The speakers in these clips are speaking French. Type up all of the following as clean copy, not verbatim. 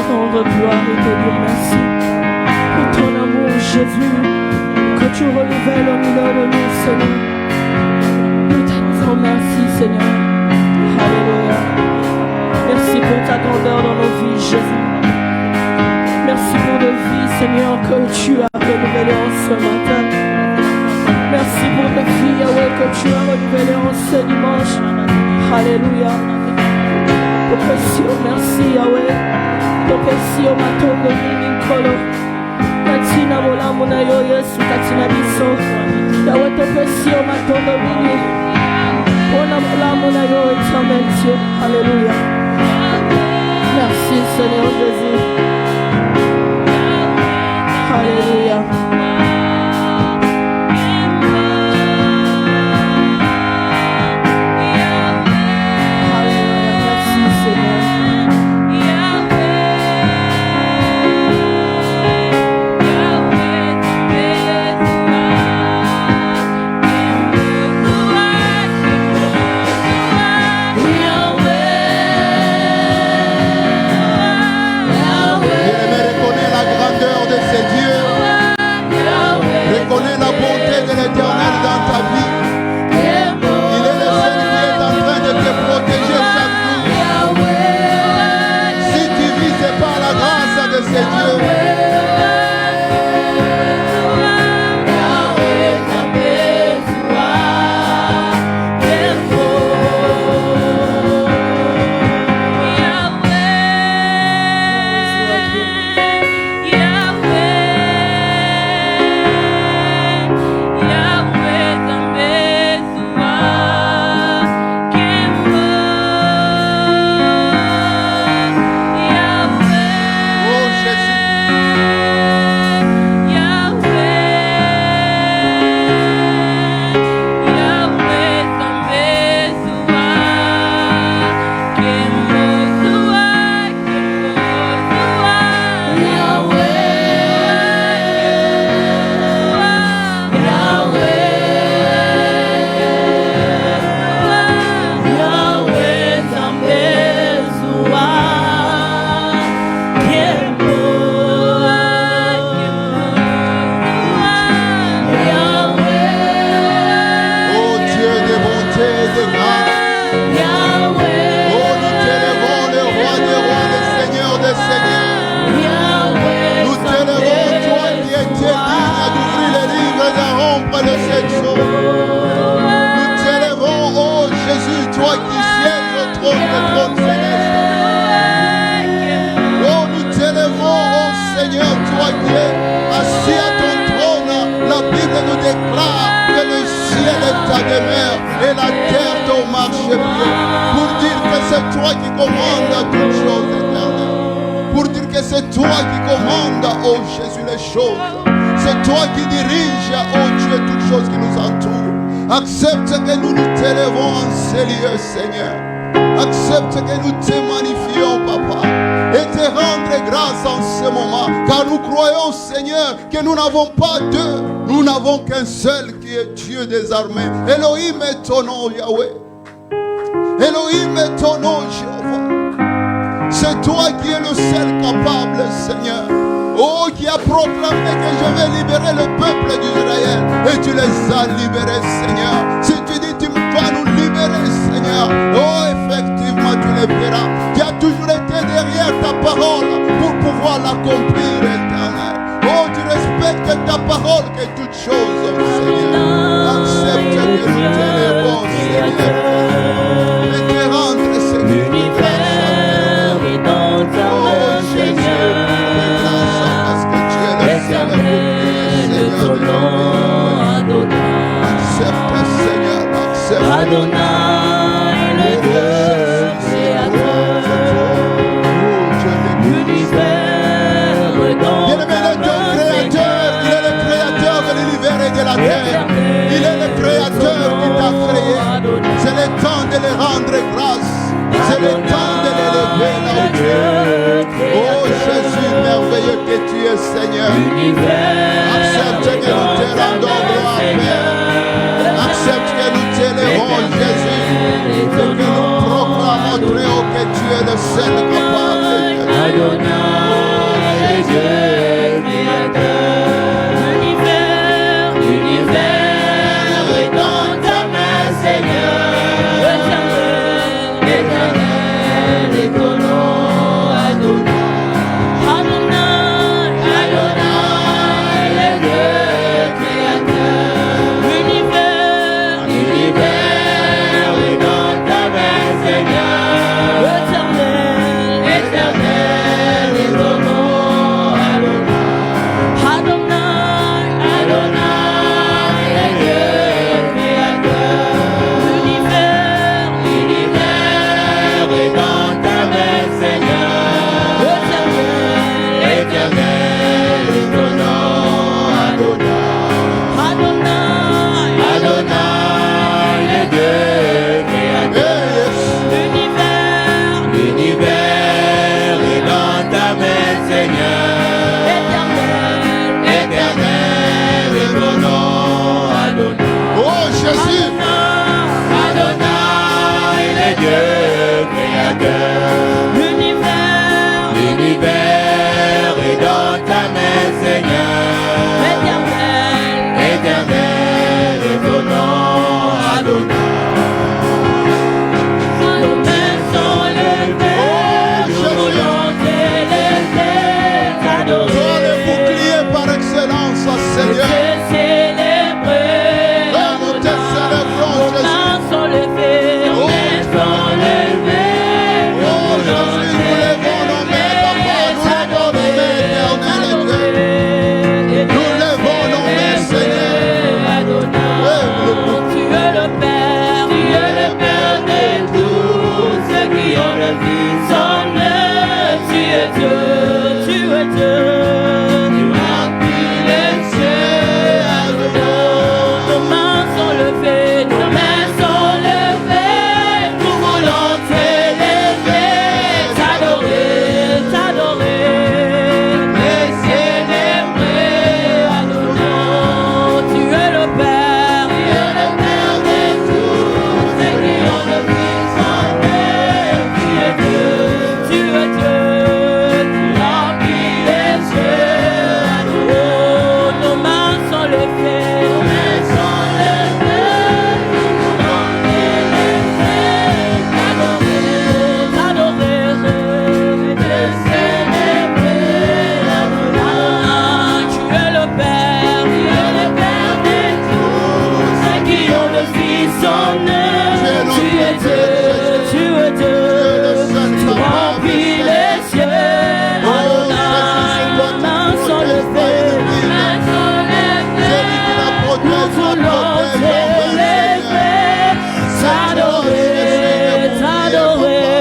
rendre gloire et te dire merci pour ton amour, Jésus, que tu renouvelles au milieu de nous, Seigneur. Nous te disons merci, Seigneur. Alléluia. Merci pour ta grandeur dans nos vies, Jésus. Merci pour nos vies, Seigneur, que tu as renouvelé en ce matin. Merci pour nos vies, Yahweh, que tu as renouvelé en ce dimanche. Alléluia. Topesio, merci, Yahweh. Topesio, matongo, minkolo. Katina mola mona yo Yesu, katina biso. Yahweh, topesio, matongo, mini. Ona mola mona yo éternel Dieu. Alléluia. Merci, Seigneur Jésus. Alléluia. Accepte que nous nous t'élevons en ces lieux, Seigneur. Accepte que nous te magnifions, Papa, et te rendre grâce en ce moment. Car nous croyons, Seigneur, que nous n'avons pas deux. Nous n'avons qu'un seul qui est Dieu des armées. Elohim est ton nom, Yahweh. Elohim est ton nom, Jéhovah. C'est toi qui es le seul capable, Seigneur. Oh, qui a proclamé que je vais libérer le peuple d'Israël. Et tu les as libérés, Seigneur. Si tu dis tu vas nous libérer, Seigneur. Oh, effectivement, tu les verras. Tu as toujours été derrière ta parole pour pouvoir l'accomplir, éternel. Oh, tu respectes ta parole que toute chose, Seigneur. Accepte que nous t'élevons, Seigneur. Et te rendre, Seigneur. L'univers est dans ta main, Seigneur. Éternel est ton nom, Adonai. Accepte, Seigneur, accepte. Adonai, le Dieu créateur. L'univers est dans ta main, Seigneur. Il est le créateur de l'univers et de la terre. Il est le créateur qui t'a créé. C'est le temps de les rendre grâce. C'est le temps de l'élever là-haut. Oh Jésus merveilleux que tu es, Seigneur. Accepte que nous te rendons gloire, Père. Accepte que nous t'élevons, Jésus. Que nous proclamons très haut que tu es le seul capable. Dieu créateur. L'univers est dans ta main, Seigneur. Éternel est ton nom, Adonai. Adonai, le Dieu créateur. L'univers est dans ta main, Seigneur. Éternel est ton nom, Adonai. Adonai, le Dieu créateur. L'univers est dans ta main, Seigneur. Éternel est ton nom, Adonai. Adonai, le Dieu créateur. L'univers est dans ta main, Seigneur. Éternel est ton nom, Adonai. Oh Jésus, Adonai, le Dieu créateur. L'univers est dans ta main, Seigneur. Éternel est ton nom, Adonai. Nos mains sont levées, nous voulons t'élever, toi le t'adorer. bouclier par excellence, Seigneur. Nous te célébrons, Nos Jésus. mains sont levées, nos mains sont levées. Oh Jésus, nous levons nos mains, Papa, nous levons nos mains, éternel Dieu. Nous levons nos mains, Seigneur. Tu es le Père de tous ceux qui ont le Fils en eux. Tu es Dieu, tu es Dieu. Tu remplis les cieux, Adonai. Nos mains sont levées, nos mains sont levées. Nous voulons t'élever, t'adorer, et célébrer, Adonai. Tu es le Père de tous ceux qui ont le Fils en eux. Tu es Dieu, tu remplis les cieux, Adonai. Nos mains sont levées, nos mains sont levées. Nous voulons t'élever, t'adorer, et te célébrer, Adonai. Tu es le Père de tous ceux qui ont le Fils en eux. Tu es Dieu, tu remplis les cieux, Adonai. Nos mains sont levées, nos mains sont levées. Nous voulons t'élever, t'adorer.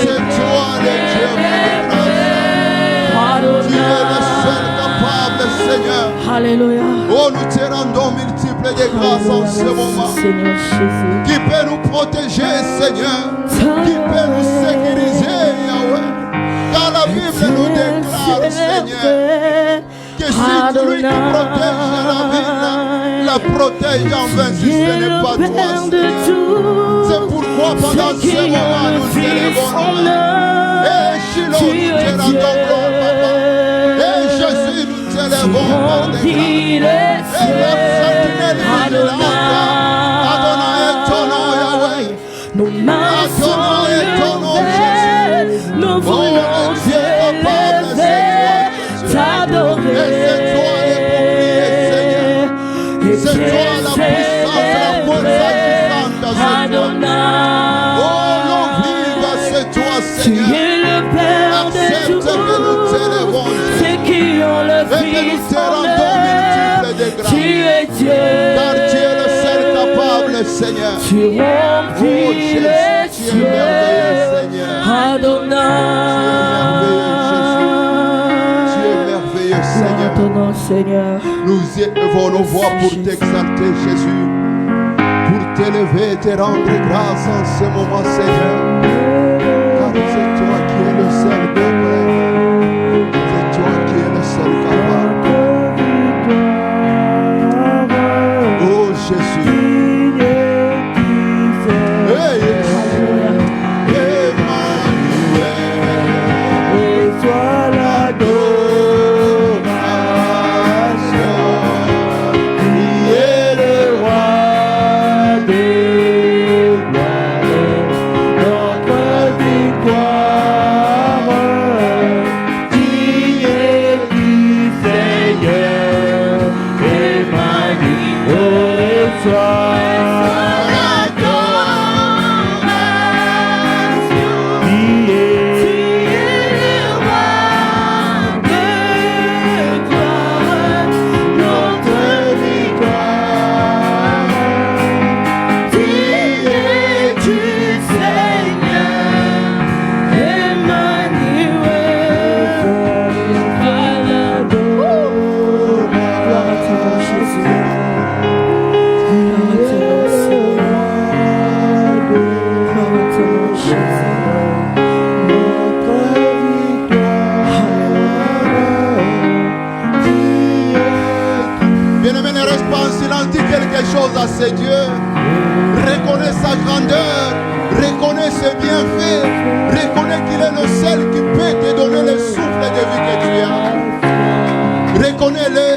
C'est toi le Dieu de grâce. Tu es le seul capable, Seigneur. Alléluia. Oh, nous te rendons multiples de grâces en ce moment. Seigneur Jésus. Qui peut nous protéger, Seigneur. Qui peut nous sécuriser, Yahweh. Car la Bible nous déclare, Seigneur, que si celui qui protège la ville, la protège en vain si ce n'est pas toi, Seigneur. C'est pourquoi pendant ce moment, nous t'élevons nos mains. Et Shiloh, nous te rendons gloire, Papa. Et Jésus, nous t'élevons par des grâces. Et la sentinelle vigilante, Adonai est ton nom, Yahweh. Nos mains sont Adonai est ton nom, Jésus. levées, nous voulons t'élever, t'adorer. Et c'est toi le bouclier, Seigneur. C'est toi la puissance, la force agissante, c'est toi. Adonai. Oh, l'on vive, c'est toi, Tu Seigneur. es le Père de Accepte tous que nous t'élevons, ceux qui ont le et que nous Fils te en rendons eux. multiples de grâces. Tu es Dieu, Car tu es le seul capable, Seigneur. tu Oh, remplis Jésus, les tu es merveilleux, cieux. Seigneur. Tu es merveilleux, Seigneur. Maintenant, Seigneur, Nous élevons nos voix pour t'exalter, Jésus. Pour t'élever et te rendre grâce en ce moment, Seigneur. Car c'est toi qui es le seul capable. C'est toi qui es le seul capable. Oh Jésus. Hey, yes. Emmanuel. et toi la gloire. quelque chose à ce Dieu. Reconnais sa grandeur. Reconnais ses bienfaits. Reconnais qu'il est le seul qui peut te donner le souffle de vie que tu as. Reconnais-le.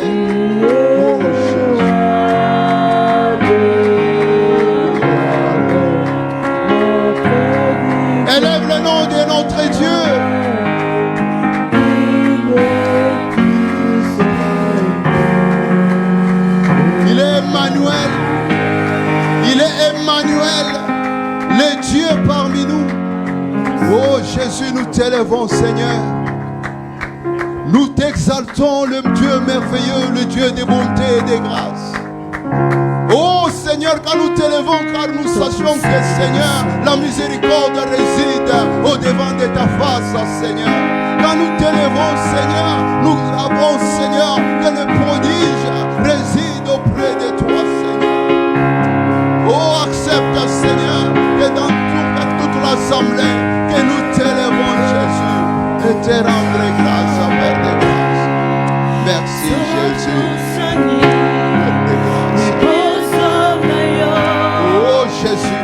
Oh, Jésus. Élève le nom de notre Dieu. Il est Emmanuel. Il est Emmanuel, le Dieu parmi nous. Oh Jésus, nous t'élèvons, Seigneur. Nous t'exaltons, le Dieu merveilleux, le Dieu de bonté et de grâce. Oh Seigneur, quand nous t'élevons, car nous sachions que Seigneur, la miséricorde réside au devant de ta face, Seigneur. Quand nous t'élevons, Seigneur, nous savons, Seigneur, que le prodige réside auprès de toi, Seigneur. Oh, accepte, Seigneur, que dans toute l'assemblée, que nous t'élevons, Jésus, et te rendre grâce, Père de grâce. Merci, Jésus. Oh, Jésus.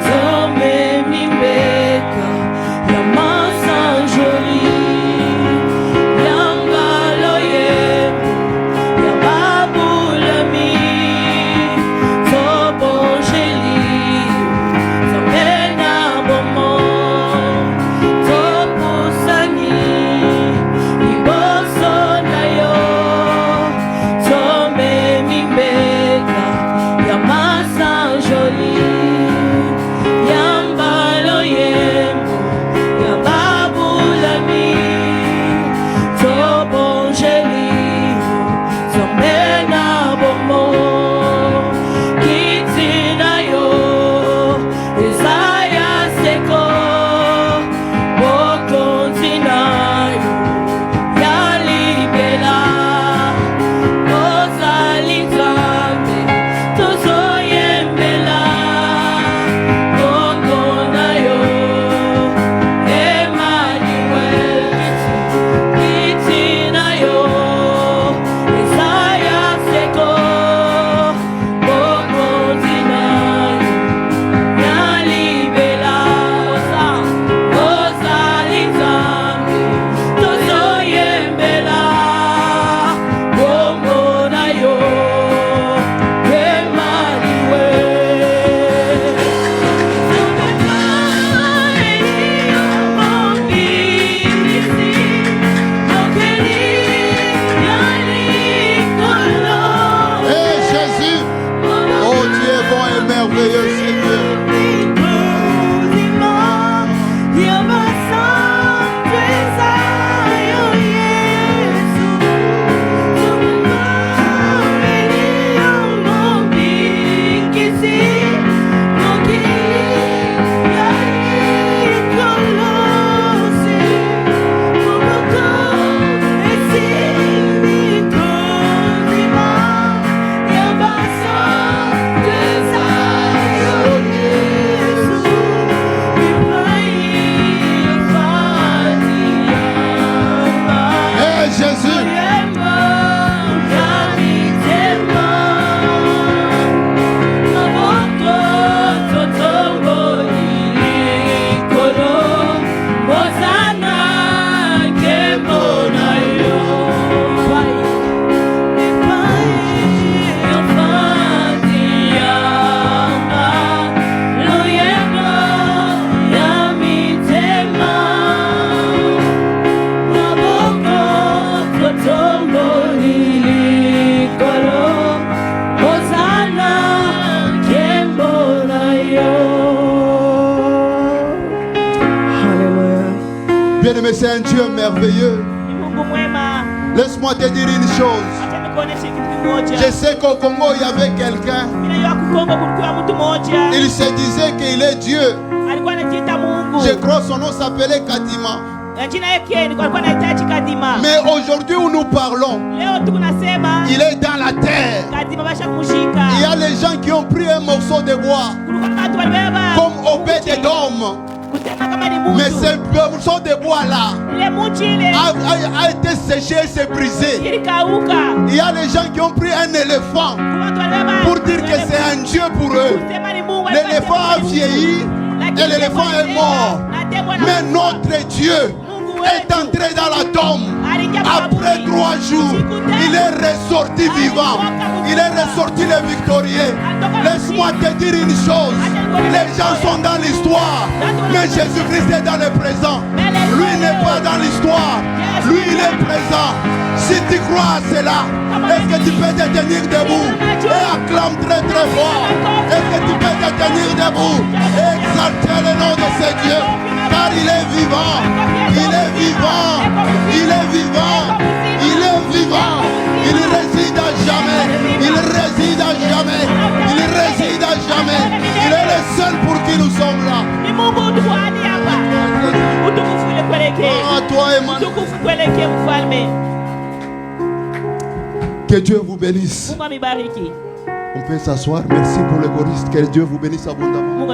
Bien-aimé, c'est un Dieu merveilleux. Laisse-moi te dire une chose. Je sais qu'au Congo, il y avait quelqu'un. Il se disait qu'il est Dieu. Je crois que son nom s'appelait Kadima. Mais aujourd'hui où nous parlons, il est dans la terre. Il y a les gens qui ont pris un morceau de bois comme Obed-Edom. Mais ce morceau de bois là a été séché et s'est brisé. Il y a les gens qui ont pris un éléphant pour dire que c'est un Dieu pour eux. L'éléphant a vieilli et l'éléphant est mort. Mais notre Dieu est entré dans la tombe. Après 3 jours, il est ressorti vivant. Il est ressorti le victorieux. Laisse-moi te dire une chose. Les gens sont dans l'histoire, mais Jésus-Christ est dans le présent. Lui n'est pas dans l'histoire. Lui, il est présent. Si tu crois à cela, est-ce que tu peux te tenir debout et acclame très très fort? Est-ce que tu peux te tenir debout et exalter le nom de ce Dieu? Car il est vivant. Il est vivant. Il est vivant. Il est vivant. Il réside à jamais. Il réside à jamais. Il réside à jamais. Il est le seul pour qui nous sommes là. Ah, toi, Emmanuel. Que Dieu vous bénisse. On peut s'asseoir. Merci pour le choriste. Que Dieu vous bénisse abondamment.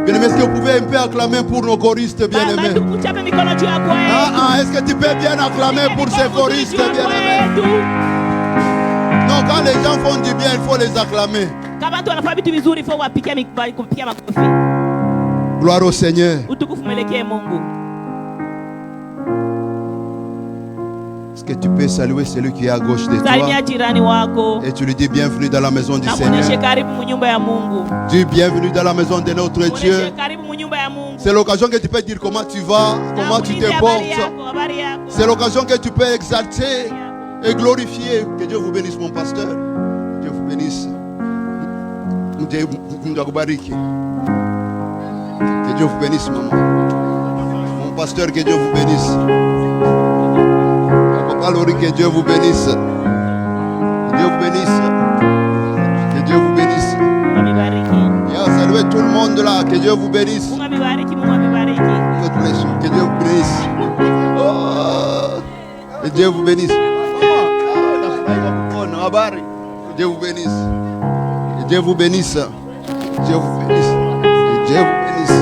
Bien-aimés, est-ce que vous pouvez un peu acclamer pour nos choristes bien-aimés? Est-ce que tu peux bien acclamer pour ces choristes bien-aimés? Non, quand les gens font du bien, il faut les acclamer. Gloire au Seigneur. Est-ce que tu peux saluer celui qui est à gauche de toi et tu lui dis bienvenue dans la maison du Seigneur. Dis bienvenue dans la maison de notre Dieu. C'est l'occasion que tu peux dire comment tu vas, comment tu te portes. C'est l'occasion que tu peux exalter et glorifier. Que Dieu vous bénisse, mon pasteur. Que Dieu vous bénisse. Que Dieu vous bénisse, maman. Mon pasteur, que Dieu vous bénisse. Que Dieu vous bénisse. Que Dieu vous bénisse. Que Dieu vous bénisse. Saluez tout le monde là. Que Dieu vous bénisse. Que Dieu vous bénisse. Oh. Que Dieu vous bénisse. Que Dieu vous bénisse. Que Dieu vous bénisse. Que Dieu vous bénisse. Que Dieu vous bénisse.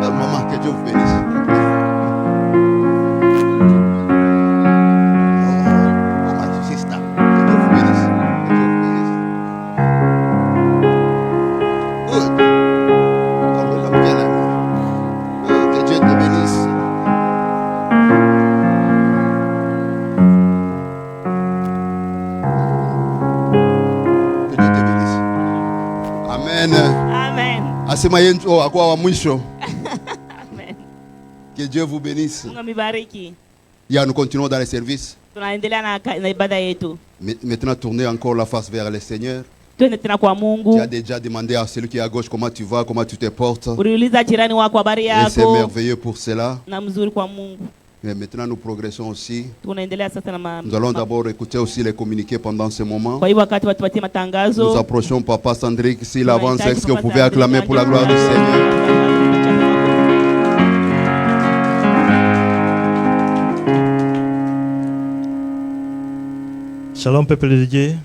Maman, que Dieu vous bénisse. Amen. Que Dieu vous bénisse. Nous continuons dans les services. Maintenant, tournez encore la face vers le Seigneur. Tu as déjà demandé à celui qui est à gauche comment tu vas, comment tu te portes. Et c'est merveilleux pour cela. Mais maintenant, nous progressons aussi. Nous allons d'abord écouter aussi les communiqués pendant ce moment. Nous approchons Papa Sandrick. S'il avance, est-ce que vous pouvez acclamer pour la gloire du Seigneur? Shalom, peuple de Dieu.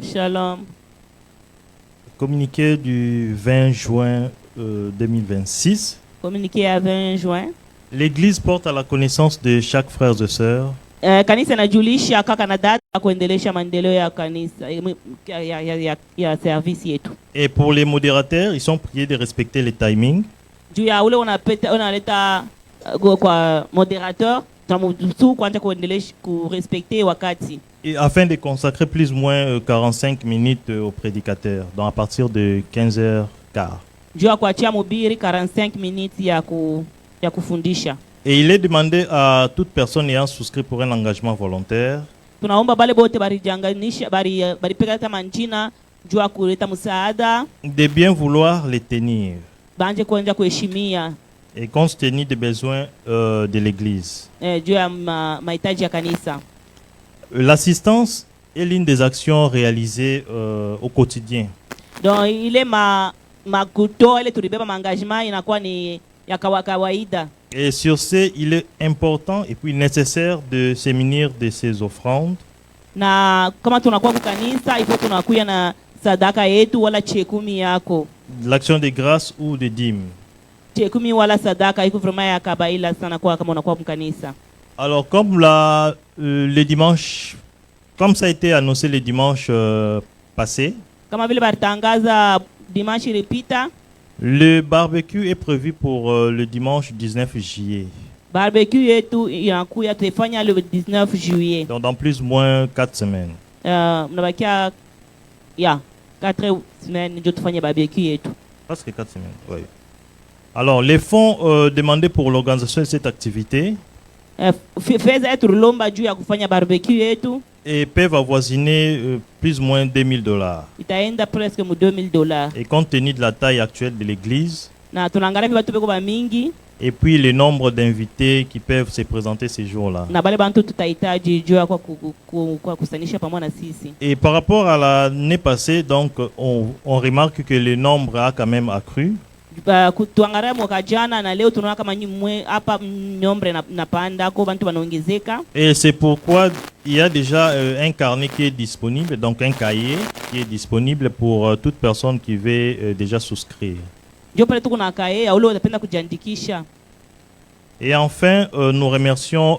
Shalom. Communiqué du 20 juin 2026. Communiqué à 20 juin. L'Église porte à la connaissance de chaque frère et sœur et pour les modérateurs, ils sont priés de respecter les timings. Et afin de consacrer plus ou moins 45 minutes au prédicateur, donc à partir de 15h15. Et il est demandé à toute personne ayant souscrit pour un engagement volontaire de bien vouloir les tenir et compte tenu des besoins de l'Église. L'assistance est l'une des actions réalisées au quotidien. Donc il est makuto ile tulibeba engagement inakuwa ni ya kawaida. Et sur ce, il est important et puis nécessaire de se munir de ces offrandes. Na kama tunakuwa kwa kanisa, ipo tunakuya na sadaka yetu wala chekumi yako. L'action de grâce ou de dîme. Chekumi wala sadaka iko vraiment ya kabaila sana kwa kama unakuwa kwa kanisa. Alors comme le dimanche Comme ça a été annoncé le dimanche passé, Kama vile balitangaza dimanche ilipita, le barbecue est prévu pour le dimanche 19 juillet. barbecue yetu inakuya tuifanya le 19 juillet. Donc dans plus ou moins 4 semaines. Mnabakia ya 4 semaines ndio tufanye barbecue yetu. Presque 4 semaines, oui. Alors, les fonds demandés pour l'organisation de cette activité Fedha yetu lomba juu ya kufanya barbecue yetu et peuvent avoisiner plus ou moins $2,000. itaenda presque mu $2,000. Et compte tenu de la taille actuelle de l'église, Na tunaangalia batu beko ba mingi et puis le nombre d'invités qui peuvent se présenter ces jours-là. na bale bantu tutahitaji juu ya kwa kusanisha pamoja na sisi. Et par rapport à l'année passée, donc, on remarque que le nombre a quand même accru. Tuangalia mwaka jana na leo tunaona kama hapa nyombre napanda kwa bantu wanaongezeka. Et c'est pourquoi il y a déjà un carnet qui est disponible, donc un cahier qui est disponible pour toute personne qui veut déjà souscrire. Ndio pale tuko na kae au leo unapenda kujiandikisha. Et enfin, nous remercions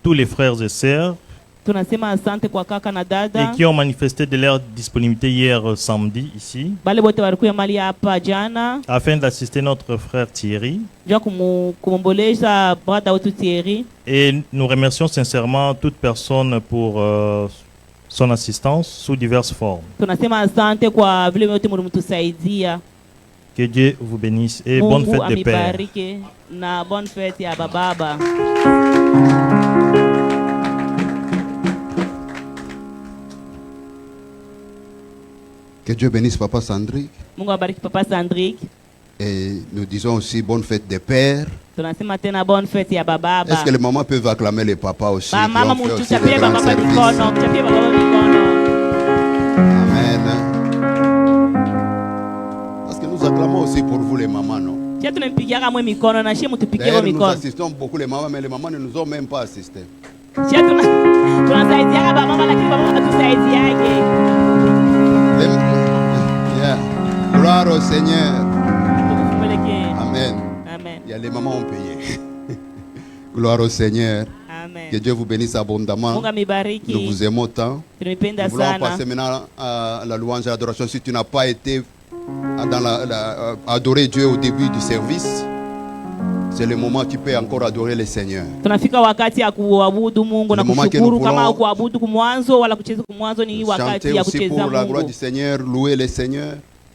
tous les frères et sœurs Tunasema asante kwa kaka na et dada. qui ont manifesté de leur disponibilité hier samedi ici Bale bote walikuwa mali hapa jana. afin d'assister notre frère Thierry. Ndio kumomboleza brada wetu Thierry. Et nous remercions sincèrement toute personne pour son assistance sous diverses formes. Tunasema asante kwa vile wote mlitusaidia. Que Dieu vous bénisse et bonne Mungu fête des pères. amibariki na bonne fête ya bababa. Que Dieu bénisse Papa Sandrick. Mungu abariki Papa Sandrick. Et nous disons aussi bonne fête des pères. Tunasema tena bonne fête ya bababa. Est-ce que les mamans peuvent acclamer les papas aussi? Ba qui mama ont fait aussi mtuchapie de grands bababa services? mikono, mchapie bababa mikono. Amen. Parce que nous acclamons aussi pour vous les mamans, non? Tia tunampigia kama mikono na shie mtupigie D'ailleurs, nous mikono. assistons beaucoup les mamans, mais les mamans ne nous ont même pas assistés. Shie tunasaidia baba mama lakini baba hatusaidiage. Yeah. Gloire au Seigneur. Tukufumuleke. Amen. Amen. Il y a les mamans ont payé. Gloire au Seigneur. Amen. Que Dieu vous bénisse abondamment. Mungu amibariki. Nous vous aimons tant. Tunipenda Nous voulons sana. passer maintenant à la louange et l'adoration. Si tu n'as pas été dans adorer Dieu au début du service, c'est le moment où tu peux encore adorer le Seigneur. Tunafika wakati ya kuabudu Mungu na Le moment que kushukuru. nous Kama voulons kuabudu kumwanzo wala kucheza kumwanzo ni wakati Chanter ya aussi kucheza pour la gloire Mungu. du Seigneur, louer le Seigneur.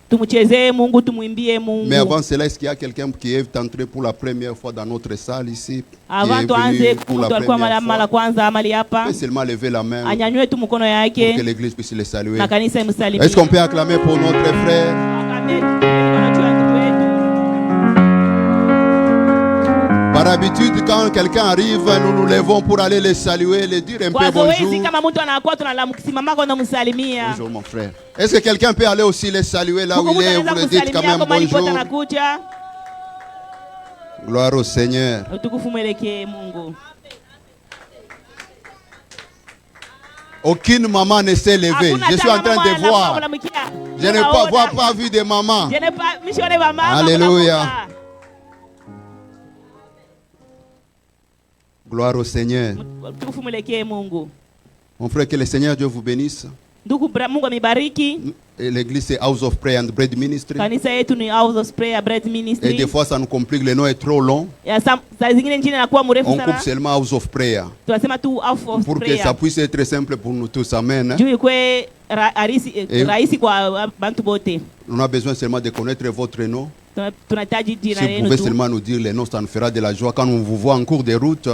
Tumchezee Mungu, tumwimbie Mungu. Mais avant cela, est-ce qu'il y a quelqu'un qui est entré pour la première fois dans notre salle ici? Avant Qui est tuanze venu pour la mtu alikuwa première mara fois? kwanza amali hapa. Peut seulement lever la main Anyanyue tu mkono pour que yake l'église puisse le saluer. na kanisa imsalimie. Est-ce qu'on peut acclamer pour notre frère? Akameni mikono juu ya ndugu wetu. Par habitude, quand quelqu'un arrive, nous nous levons pour aller le saluer, le dire un Kwa peu zoezi bonjour. kama mtu anakuwa tunamsimama kwa kumsalimia. Bonjour mon frère. Est-ce que quelqu'un peut aller aussi le saluer là où Mungu il est? anaweza Vous le dites quand kumsalimia même kama alipote bonjour. anakuja. Gloire au Seigneur. Utukufu mwelekee Mungu. Aucune maman ne s'est levée. Hakuna Je suis en hata train mama de voir. anamkia. Je n'ai pas vu de maman. Je n'ai pas mishore wa mama. Alléluia. unakuta. Gloire au Seigneur. Utukufu mwelekee Mungu. Mon frère, que le Seigneur Dieu vous bénisse. Ndugu Mungu amibariki. Et l'église c'est House of Prayer and Bread Ministry. Kanisa yetu ni House of Prayer Bread Et Ministry. des fois ça nous complique, le nom est trop long. Ya saa zingine njini inakuwa mrefu On sana. coupe seulement House of Prayer. Tunasema tu House of Pour que Prayer. ça puisse être simple pour nous tous. Amen. Juu ikwe rahisi kwa bantu bote. On a besoin seulement de connaître votre nom. Tunahitaji jina Si vous lenu pouvez tu. seulement nous dire les noms, ça nous fera de la joie. Quand on vous voit en cours de route,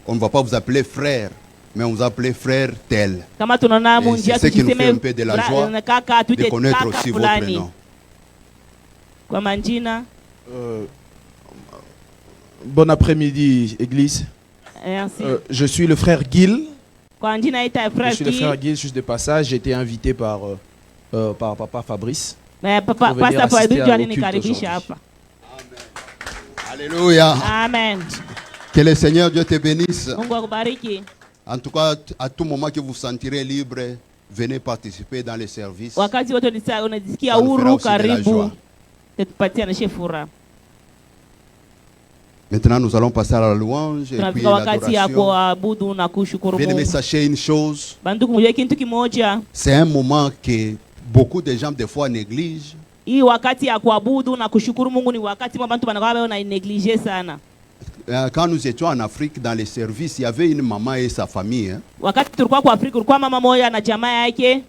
on ne va pas vous appeler frère, mais on vous appelle frère tel. Kama tunaona Et munjia c'est ce qui nous fait tuseme un peu de la joie kaka de tuite connaître kaka aussi votre fulani. nom. Kwa manjina. Bon après-midi, Église. Merci. Je suis le frère Gil. Kwa njina ita Je frère suis le frère qui. Gil, juste de passage. J'ai été invité par papa Fabrice. Mais papa Pour venir pasta assister kwa à ndio nos cultes nikaribisha hapa. Alléluia. Amen. Que le Seigneur Dieu te bénisse. Mungu akubariki. En tout cas, à tout moment que vous vous sentirez libre, venez participer dans les services. Wakati wote unajisikia Ça nous fera huru, aussi de la karibu. joie. Tupatie na shefura. Maintenant, nous allons passer à la louange et puis Tunafika wakati ya l'adoration. kuabudu na kushukuru Bien aimé, Mungu. sachez une chose, Bandugu, mjue kitu kimoja, c'est un moment que beaucoup de gens des fois négligent. hii wakati ya kuabudu na kushukuru Mungu ni wakati ambao bantu banakuwa wanaineglije sana. Quand nous étions en Afrique, dans les services, il y avait une maman et sa famille. Hein. Wakati tulikuwa kwa Afrika, kulikuwa mama moja na jamaa yake.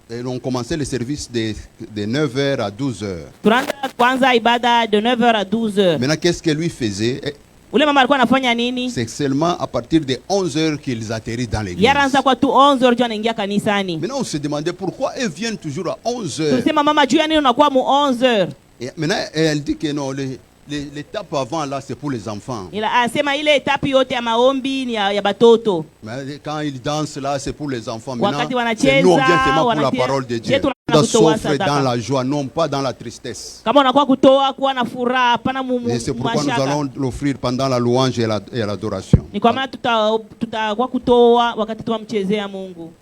Et on commençait le service de 9h à 12h. Tunaanza kwanza ibada de 9h à 12h. Maintenant, qu'est-ce que lui faisait? Ule mama alikuwa anafanya nini? C'est seulement à partir de 11h qu'ils atterrissent dans l'église. Yaraanza kwa tu 11h ndio anaingia kanisani. Maintenant, on se demandait pourquoi elles viennent toujours à 11h. Tulisema mama, juu ya nini unakuwa mu 11h? Et maintenant, elle dit que non, l'étape avant là, c'est pour les enfants. Ila asema ile etapi yote ya maombi ni ya batoto. Mais quand ils dansent là, c'est pour les enfants. Wakati Maintenant, wanacheza, c'est nous, on vient seulement pour la wanatia- parole de Dieu. yetu On doit wanakutoa souffrir sadaka. dans la joie, non pas dans la tristesse. Kama unakuwa kutoa kuwa na furaha, hapana Et c'est pourquoi nous mashaka. allons l'offrir pendant la louange et l'adoration. Ni kwa maana tutakuwa kutoa wakati tunamchezea Mungu.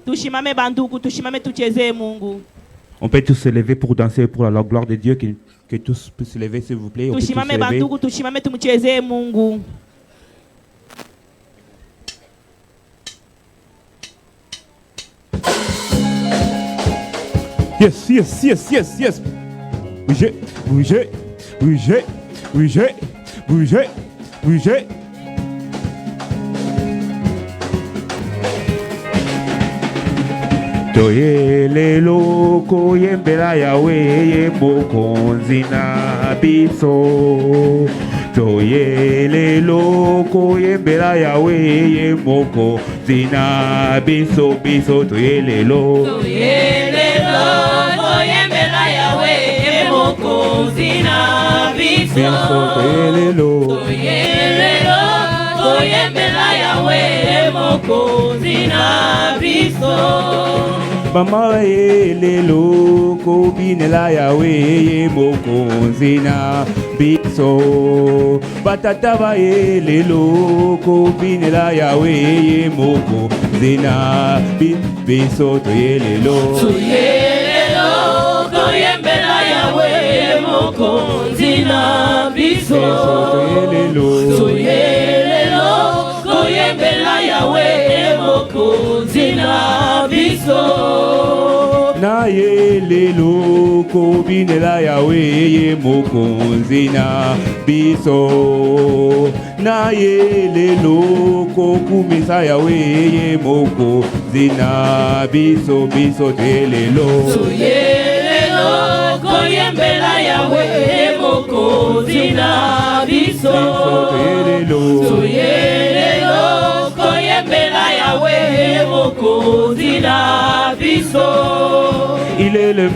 Tushimame bandugu, tushimame tuchezee Mungu. On peut tous se lever pour danser pour la gloire de Dieu. Que tous puissent se lever, s'il vous plaît. On peut tous se Tushimame lever. bandugu, tushimame tumchezee Mungu. Yes, yes, yes, yes, yes. Bougez, bougez, bougez, bougez, bougez, bougez. Toyelelo koyembela yawe ye mokonzi na biso. Toyelelo koyembela yawe ye mokonzi na biso biso toyelelo. Toyelelo, toyembela Yawe, mokonzi na biso. Biso toyelelo. Toyelelo, toyembela Yawe, mokonzi na biso. Mama yelelo kobinela yawe ye mokonzi na biso. Batata ba yelelo kobinela yawe ye mokonzi na biso toyelelo. Toyelelo, toyembela Yawe, mokonzi na biso. Toyelelo. Toyelelo, toyembela Yawe, mokonzi na biso. Na yelelo kobinela yawe ye mokonzi na biso. Na yelelo kokumisa yawe ye mokonzi na biso biso telelo. Toyelelo, koyembela Yawe, mokonzi na biso. Telelo. Toyelelo, koyembela Yawe, mokonzi na biso. Il est le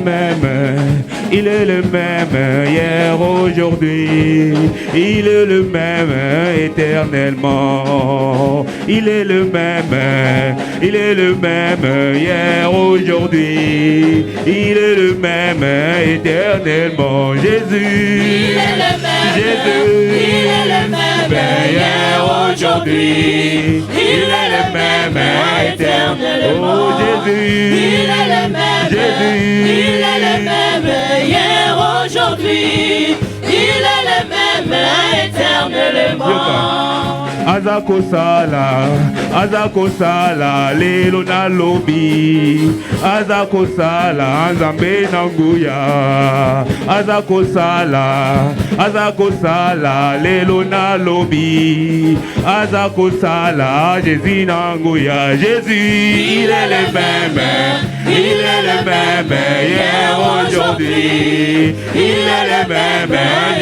même hier, aujourd'hui. Il est le même éternellement. Il est le même hier, aujourd'hui. Il est le même éternellement. Jésus, Il est le même, Jésus, il est le même hier, aujourd'hui. Il est le même éternellement. Oh Jésus, Il est le même, Jésus, il est le même hier, aujourd'hui. Il est le même éternellement. Azakosala lelo na lobi. Azakosala nzambe na nguya. Azakosala lelo na lobi. Azakosala Jésus na nguya. Jésus, il est le même hier, aujourd'hui. Il est le même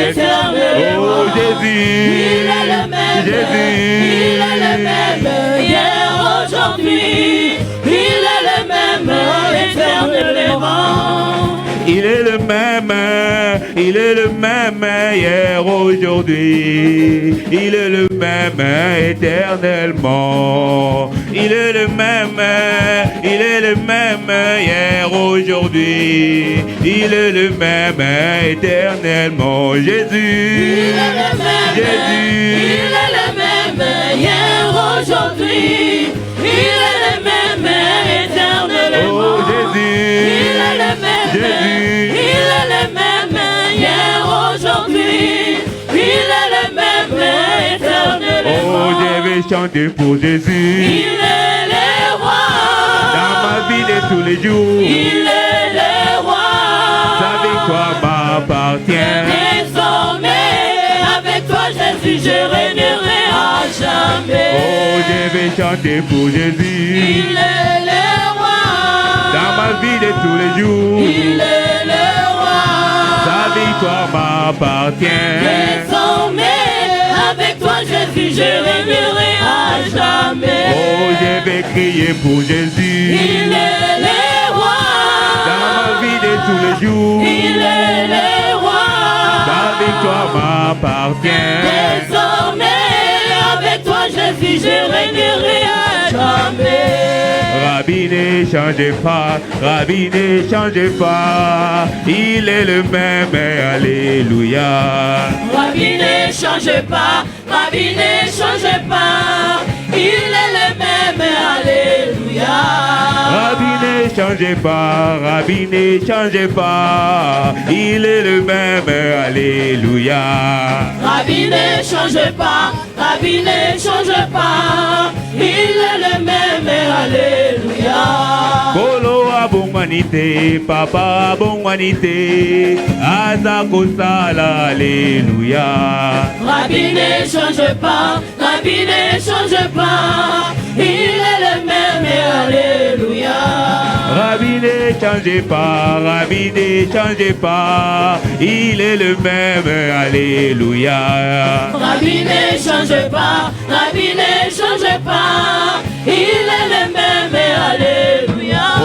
éternellement. Oh Jésus, Il est le même, Jésus. il est le même hier, aujourd'hui. Il est le même éternellement. Il est le même hier, aujourd'hui. Il est le même éternellement. Il est le même hier, aujourd'hui. Il est le même éternellement. Jésus, Il est le même, Jésus. il est le même hier, aujourd'hui. Il est le même éternellement. Oh Jésus, Il est le même, Jésus. il est le même hier, aujourd'hui. chanter pour Jésus. Il est le roi. Dans ma vie de tous les jours, Il est le roi. sa victoire m'appartient. Désormais, avec toi Jésus, je régnerai à jamais. Oh, je vais chanter pour Jésus. Il est le roi. Dans ma vie de tous les jours, Il est le roi. sa victoire m'appartient. Désormais, avec toi Jésus, je régnerai à jamais. Oh, je vais crier pour Jésus. Il est le roi. Dans ma vie de tous les jours, Il est le roi. sa victoire m'appartient. Désormais, avec toi Jésus, je régnerai à jamais. Rabbi ne changez pas, Rabbi ne changez pas, il est le même, alléluia. Rabbi ne change pas, Rabbi ne change pas, il est le même, alléluia. Rabbi ne changez pas, Rabbi ne changez pas, il est le même, alléluia. Rabbi ne change pas, Rabbi ne change pas, il est le même, alléluia. Bolo abongwanite, papa abongwanite, azakosala, alléluia. Rabbi ne change pas, Rabbi ne change pas, il est le même, alléluia. Rabbi ne changez pas, Rabbi ne changez pas, il est le même, alléluia. Rabbi ne change pas, Rabbi ne change pas, il est le même, alléluia. Oh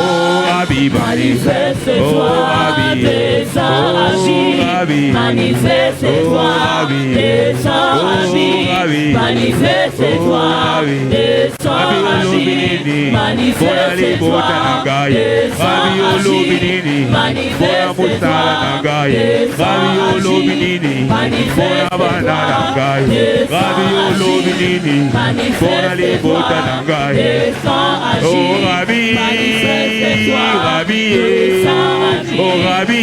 Rabbi, Manifeste-toi, oh Rabbi, descends, oh agis. Rabbi, Manifeste-toi, oh Rabbi, descends, oh agis. Rabbi, Manifeste-toi, oh Rabbi, descends, Rabbi agis. Olobinini, Manifeste-toi, Rabbi Olobinini, manifeste-toi, Rabbi Olobinini, Rabbi Olobinini, oh Rabbi, Rabbi, oh Rabbi, Rabbi,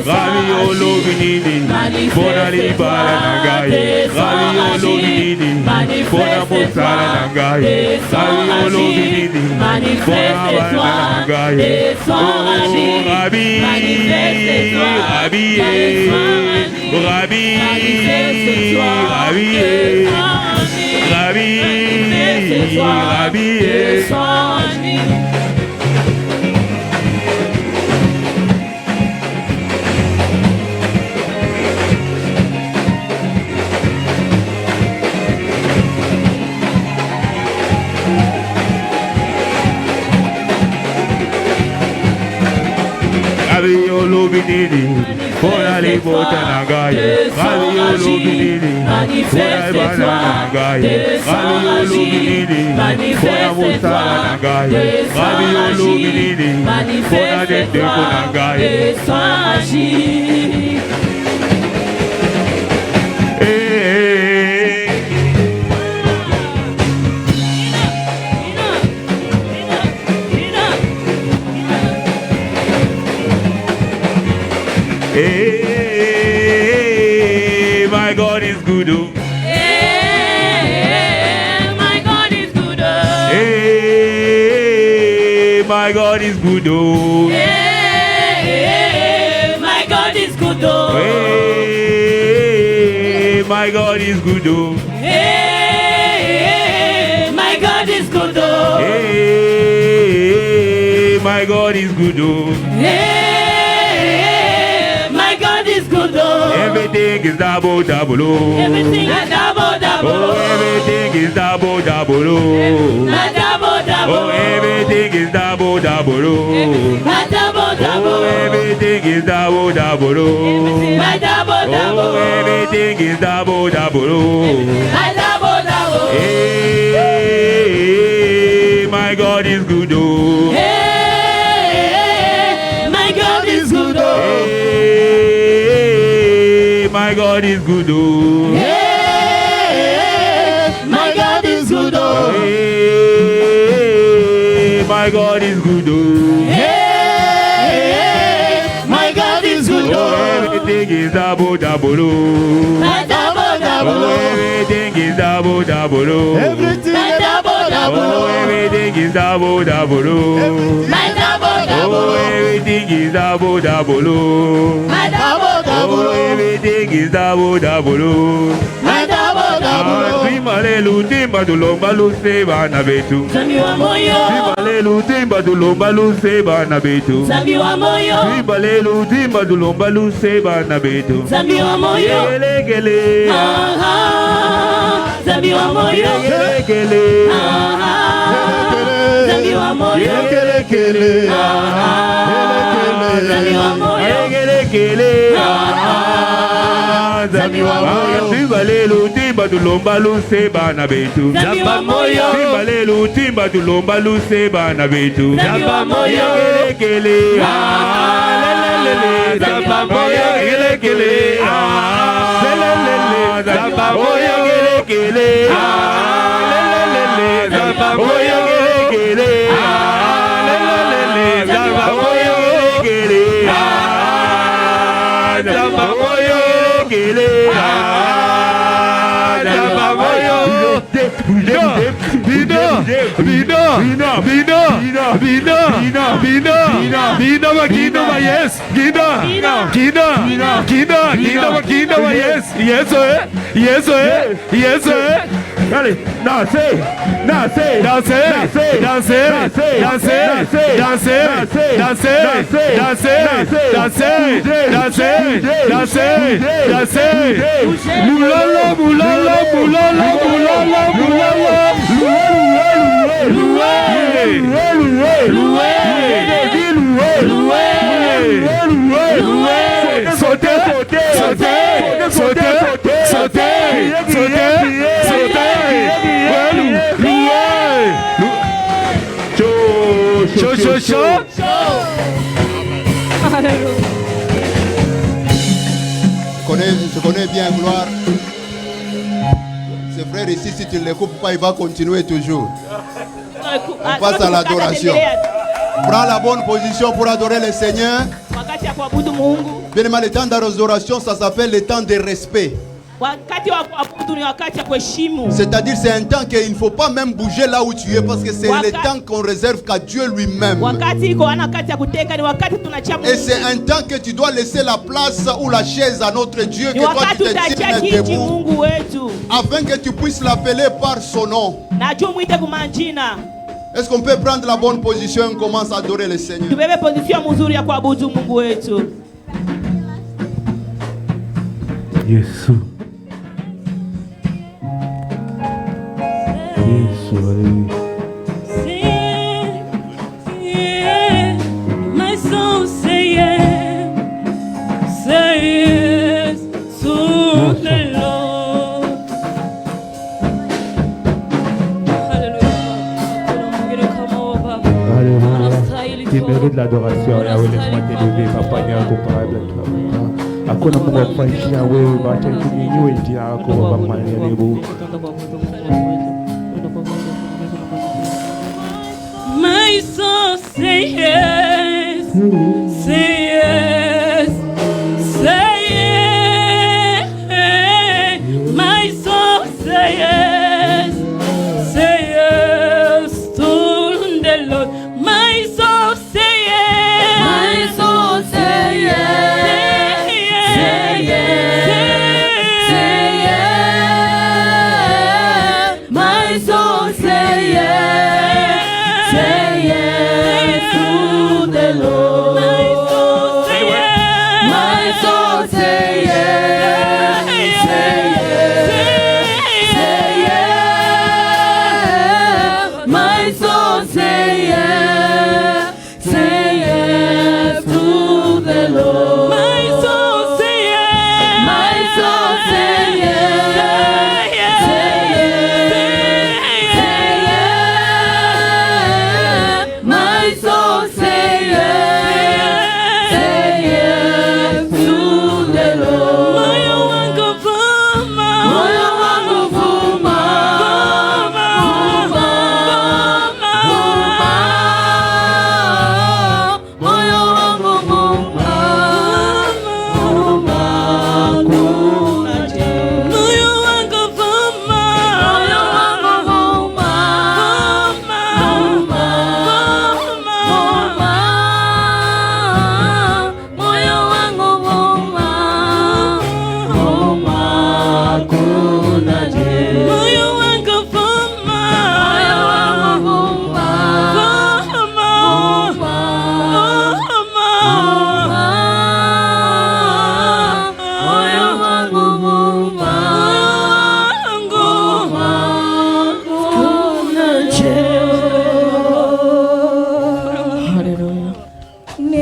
Rabbi Olobinini, Bona libala nangaye, Rabbi Olobinini, Bona musala nangaye, Rabbi Olobinini, Bona bala nangaye, oh Rabbi, Rabbi, Rabbi, Rabbi, Rabbi, Rabbi. Rabbi Olobinini, Bona libota nangaye, Rabbi Olobinini, Bona bala nangaye, Rabbi Olobinini, Bona musala nangaye, Rabbi Olobinini, Bona dendeko nangaye. Hey, my God is good. Oh. Hey, my God is good. Hey, my God is good. Oh. Hey, my God is good. Hey, my God is good. Oh. Hey, my God is good. Hey, my God is good. Oh. Hey, my God is good. Everything is double double. Oh. Everything is double double. Oh, everything is double double. Oh. Double double. Oh, everything is double double. Oh. Double double. Oh, everything is double double. Oh. Double double. Oh, everything is double double. Oh. Double double. Hey, my God is good. Oh. Hey, my God is good. Hey, my God is good. Oh. Hey, my God is good. Hey, my God is good. Oh. Hey, my God is good. Oh, everything is double double. Oh, everything is double double. Everything is double double. Oh, everything is double double. Oh, everything is double double. Oh, everything is double double. Malelu timba dulomba luseba na betu. Malelu timba dulomba luseba na betu. Malelu timba dulomba luseba na betu. Gele gele. Zambi wa moyo. Gele gele. Zambi wa moyo. Kele kele. Zambi wa moyo. Gele gele. Zambi wa moyo. Malelu timba dulomba luseba na betu. Zambi wa moyo. Malelu timba dulomba luseba na betu. Zambi wa moyo. Gele gele. Lelelele. Zambi wa moyo. Gele gele. Lelelele. Zambi wa moyo. Gele gele. Lelelele. Zambi wa moyo. Gele gele. Lelelele. Zambi wa moyo. Gele gele. Zambi wa moyo. Gele. Allez, dansez, dansez, dansez, dansez, dansez, dansez, dansez, dansez, dansez, dansez, dansez, dansez, dansez, moulala, moulala, moulala, moulala, moulala, loué, loué, sauter, sauter, sauter, sauter, sauter, Je connais bien Gloire. Ces frères ici, si tu ne les coupes pas, il va continuer toujours. On passe à l'adoration. Prends la bonne position pour adorer le Seigneur. Bien aimé, le temps d'adoration, ça s'appelle le temps de respect. C'est-à-dire c'est un temps qu'il ne faut pas même bouger là où tu es parce que c'est le temps qu'on réserve qu'à Dieu lui-même. Et c'est un temps que tu dois laisser la place ou la chaise à notre Dieu, que toi tu te tiennes debout afin que tu puisses l'appeler par son nom. Est-ce qu'on peut prendre la bonne position et on commence à adorer le Seigneur? Yesu. Yesu, alléluia. My soul say yes to the Lord. Alléluia. Tu mérites l'adoration. Yahweh, laisse-moi t'élever. Papa, il y a incomparable à toi. Hakuna Mungu akufanishia wewe, bacha kunyanyua injili yako Baba mwalimu. My soul say yes, say yes, say yes. My soul say yes to the Lord. My soul say yes, my soul say yes. My soul say yes.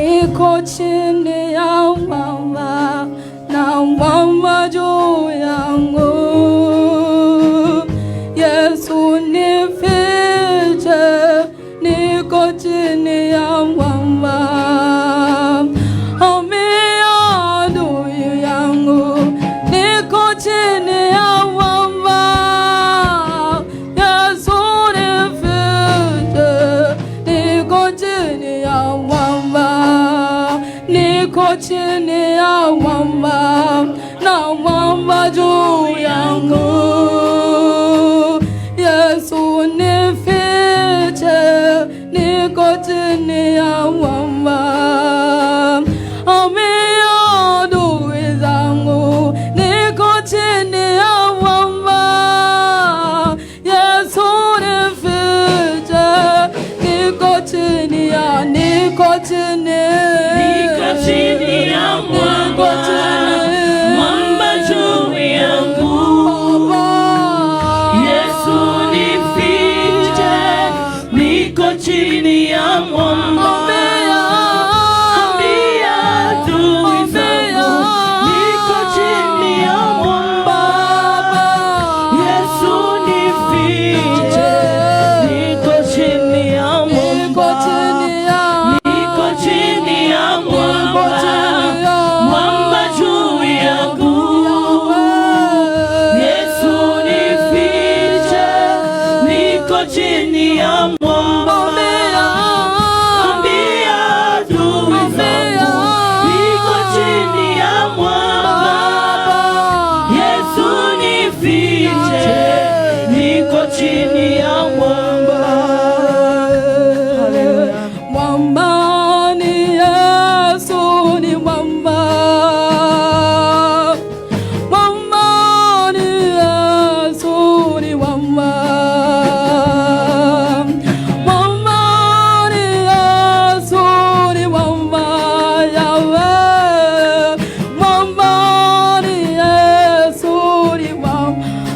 niko chini ya mwamba na mwamba juu yangu. Yesu nifiche, niko chini ya mwamba. Ambia adui yangu, niko chini ya mwamba. Yesu nifiche, niko chini ya mwamba. Niko chini ya mwamba na mwamba juu yangu. Yesu nifiche, niko chini ya mwamba. Ambia adui zangu, niko chini ya mwamba. Yesu nifiche, niko chini ya, niko chini ya mwamba, mwamba juu yangu. Yesu nifiche, niko chini ya mwamba. Ambia adui zangu, niko chini ya mwamba. Yesu nifiche, niko chini ya mwamba. Niko chini ya mwamba, mwamba juu yangu. Yesu nifiche, niko chini ya mwamba. Ambia adui zangu, niko chini ya mwamba. Yesu nifiche, niko chini ya mwamba. Mwamba ni Yesu, ni mwamba. Mwamba ni Yesu, ni mwamba. Mwamba ni Yesu, ni mwamba. Yahweh. Mwamba ni Yesu, ni mwamba.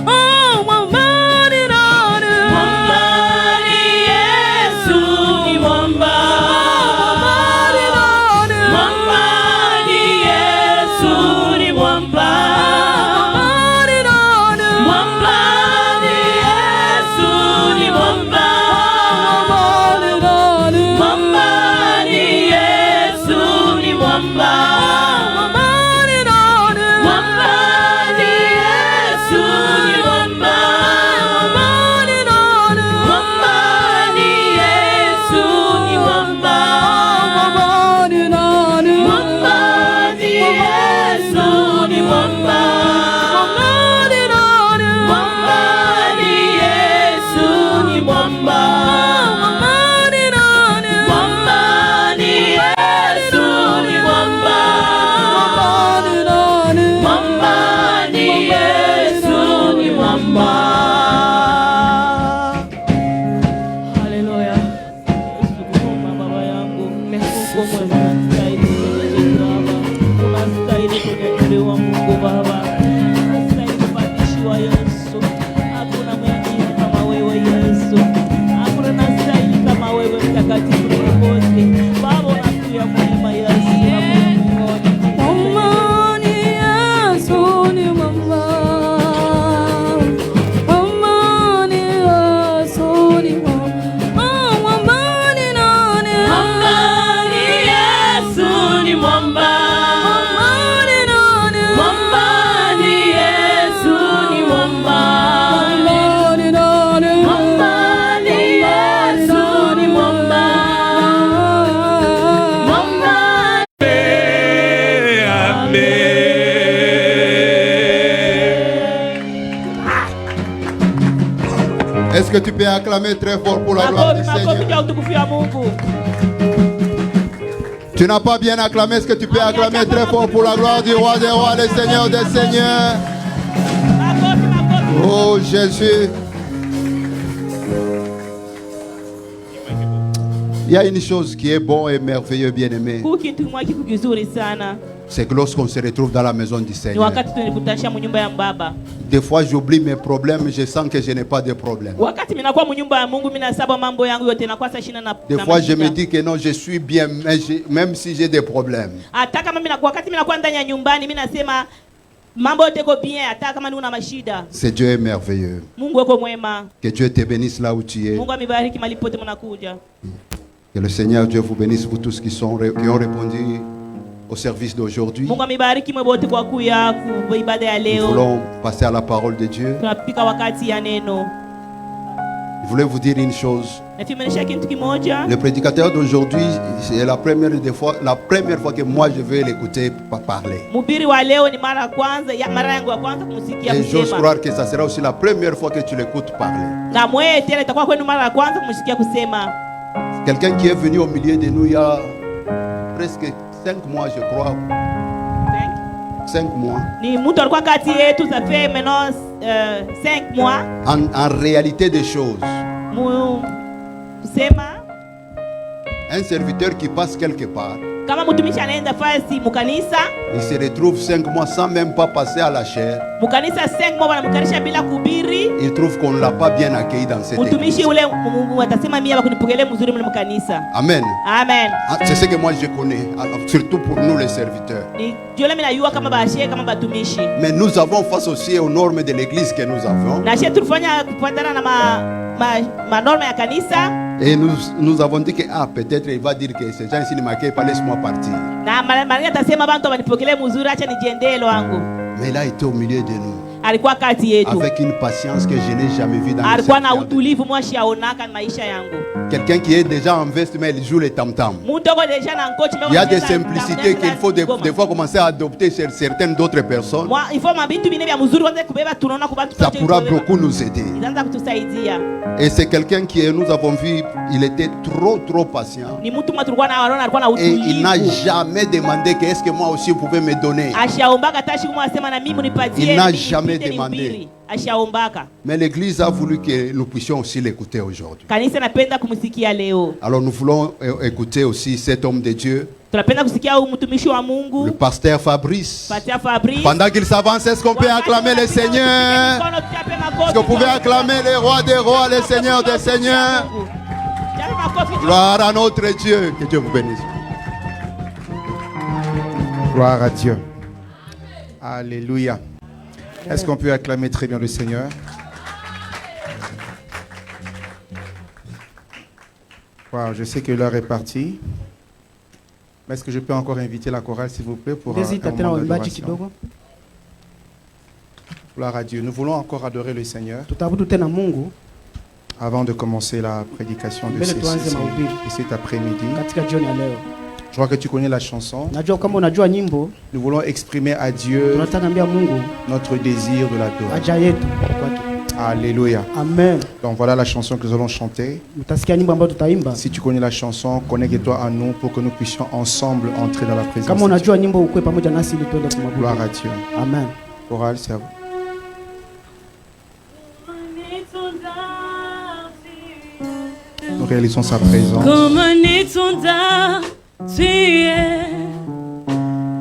Oh, mwamba ni nani? Mwamba ni Yesu, ni mwamba. Mwamba ni Yesu, ni mwamba. Mwamba ni Yesu, ni mwamba. Mwamba ni Yesu, ni mwamba. Mwamba ni Yesu, ni mwamba. Mwamba ni Yesu, ni mwamba. Mwamba ni Yesu, ni mwamba. Mwamba ni Yesu, ni mwamba. Mwamba ni Yesu, ni mwamba. Mwamba ni Yesu, ni mwamba. Haleluya. Baba yangu, Mungu unastahili Baba, unastahili kunyanyuliwa Mungu Baba, unastahili kupandishwa Yesu. Hakuna mwingine kama wewe Yesu, hakuna anastahili kama wewe mtakatifu wote Baba, unatuya mwema Yesu, Mwamba ni Yesu, ni mwamba. Mwamba ni Yesu, ni mwamba. Oh, mwamba ni nani? Mwamba ni Yesu, ni mwamba. Mwamba ni nani? Mwamba ni Yesu, ni mwamba. Mwamba ni nani? Mwamba ni Yesu, ni mwamba. Mwamba Est-ce que tu peux acclamer très fort pour la gloire du Seigneur? Tu n'as pas bien acclamé, est-ce que tu peux acclamer très fort pour la gloire du roi des rois, des seigneurs des seigneurs? Oh Jésus. Il y a une chose qui est bon et merveilleux, bien-aimé. Kuko kitu kimoja kiku kizuri sana. C'est que lorsqu'on se retrouve dans la maison du Ni Seigneur. wakati tunikutanisha munyumba ya Baba. Des fois, j'oublie mes problèmes, je sens que je n'ai pas de problème. Wakati minakuwa munyumba ya Mungu, mina saba mambo yangu yote na kwasa shina na. Des fois, je me dis que non, je suis bien, mais même si j'ai des problèmes. Hata kama wakati minakuwa ndani ya nyumbani, mina sema mambo yote ko bien, hata kama nina mashida. C'est Dieu est merveilleux. Mungu yuko mwema. Que Dieu te bénisse là où tu es. Mungu amibariki mahali pote mnakuja. Que le Seigneur Dieu vous bénisse, vous tous qui ont répondu au service d'aujourd'hui. Mungu amibariki mwe bote kwa kuya ku ibada ya Nous leo. voulons passer à la parole de Dieu. Tunapika wakati ya neno. Je voulais vous dire une chose. Nafimenisha kitu kimoja. Le prédicateur d'aujourd'hui, c'est la première fois que moi je vais l'écouter parler. Mhubiri wa leo ni mara yangu ya kwanza kumsikia Et j'ose kusema. croire que ça sera aussi la première fois que tu l'écoutes parler. Na mwe tena itakuwa kwenu mara ya kwanza kumsikia kusema. Quelqu'un qui est venu au milieu de nous il y a presque 5 mois, je crois. 5 mois. Ni mtu alikuwa kati yetu, ça fait maintenant 5 mois. En réalité des choses. Kusema un serviteur qui passe quelque part, kama mtumishi anaenda fasi mukanisa, il se retrouve 5 mois sans même pas passer à la chair. Mukanisa 5 mois wanamkarisha bila kuhubiri. Il trouve qu'on ne l'a pas bien accueilli dans cette mtumishi église. ule atasema mimi bakunipokelea mzuri mle mkanisa. Amen. Amen. C'est ce que moi je connais, surtout pour nous les serviteurs. Ni jole mimi najua kama bashe kama batumishi. Mais nous avons face aussi aux normes de l'église que nous avons. Na sisi tulifanya kufuatana na ma norma ya kanisa. Et nous avons dit que peut-être il va dire que ces gens ici ne m'accueillent pas, laisse-moi partir. Na mara atasema bantu wanipokelee mzuri, acha nijiendee wangu. Mais il a été au milieu de nous. Alikuwa kati yetu. Avec une patience que je n'ai jamais vue dans le alikuwa na utulivu mwashaonaka maisha yangu. Quelqu'un qui est déjà en veste mais il joue les tam-tam. Il y a des simplicités qu'il faut des fois commencer à adopter chez certaines d'autres personnes. Ça pourra beaucoup nous aider. Et c'est quelqu'un qui, nous avons vu, il était trop patient. Et il n'a jamais demandé que est-ce que moi aussi vous pouvez me donner. Il n'a jamais demandé. Mais l'église a voulu que nous puissions aussi l'écouter aujourd'hui. Alors nous voulons écouter aussi cet homme de Dieu, le pasteur Fabrice. Pendant qu'il s'avance, est-ce qu'on peut acclamer le Seigneur? Est-ce que vous pouvez acclamer le roi des rois, le Seigneur des seigneurs? Gloire à notre Dieu. Que Dieu vous bénisse. Gloire à Dieu. Alléluia. Est-ce qu'on peut acclamer très bien le Seigneur? Wow, je sais que l'heure est partie. Mais est-ce que je peux encore inviter la chorale, s'il vous plaît, pour un moment d'adoration? Gloire à Dieu. Nous voulons encore adorer le Seigneur avant de commencer la prédication de cet après-midi. Je crois que tu connais la chanson. Nous voulons exprimer à Dieu notre désir de l'adorer. Alléluia. Amen. Donc voilà la chanson que nous allons chanter. Si tu connais la chanson, connecte-toi à nous pour que nous puissions ensemble entrer dans la présence de Dieu. Gloire à Dieu. Amen. Chorale, c'est à vous. Nous réalisons sa présence. Comme un étendard, tu es.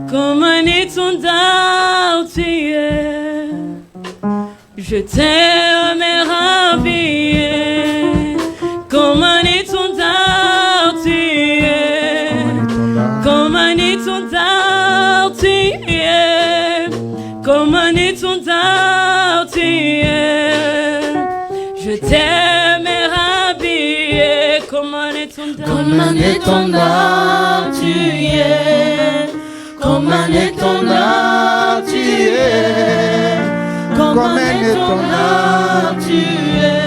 Comme un étendard, tu es. Je t'aime ravillé. Comme un étendard, tu es. Comme un étendard, tu es. Comme un étendard, tu es. Je t'aime ravillé. Comme un étendard, tu es. Comme un étendard, tu es. Comme un étendard, tu es.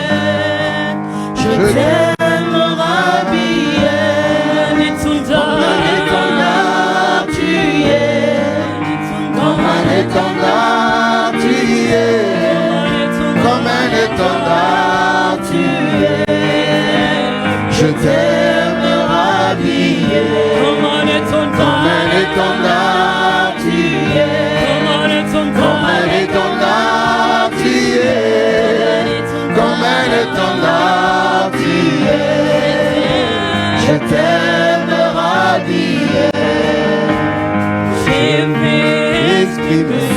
Je t'aime ravillé. Comme un étendard, tu es. Comme un étendard, tu es. Comme un étendard, tu es. Je t'aime ravillé. Comme un étendard, tu es. Comme un étendard, tu es. Comme un étendard, tu es. Je t'aime. t'habiller. Je vais exprimer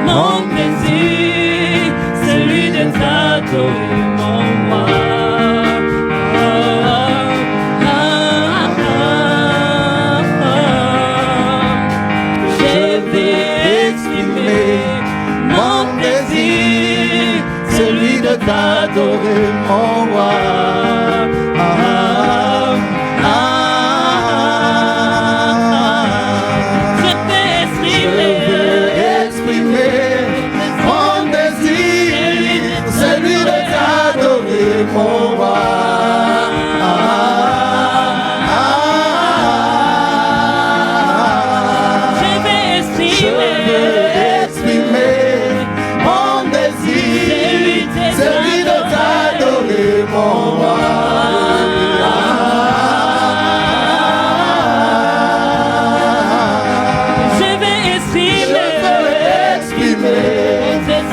mon plaisir, celui de t'adorer, mon roi. Je vais exprimer mon plaisir, celui de t'adorer, mon roi. Mon roi, je vais exprimer mon désir, celui de t'adorer, mon roi. Je vais exprimer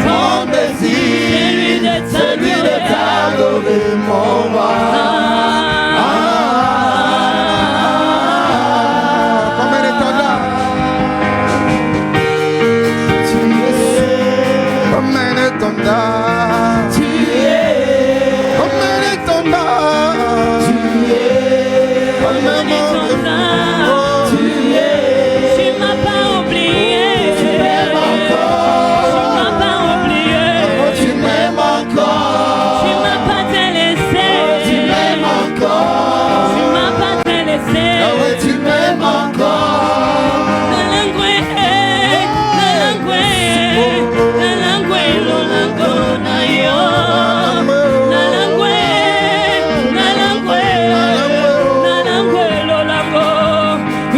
mon désir, celui de t'adorer, mon roi. Combien de temps là? Combien de temps là? Combien de temps là? Combien de temps là? Tu m'as pas oublié. Tu m'aimes encore. Tu m'as pas oublié. Tu m'aimes encore. Tu m'as pas délaissé. Tu m'aimes encore. Tu m'as pas délaissé. Ah ouais, tu m'aimes encore. Nalangwe, lo lango na yo. Nalangwe, lo lango. Nalangwe, lo lango na yo.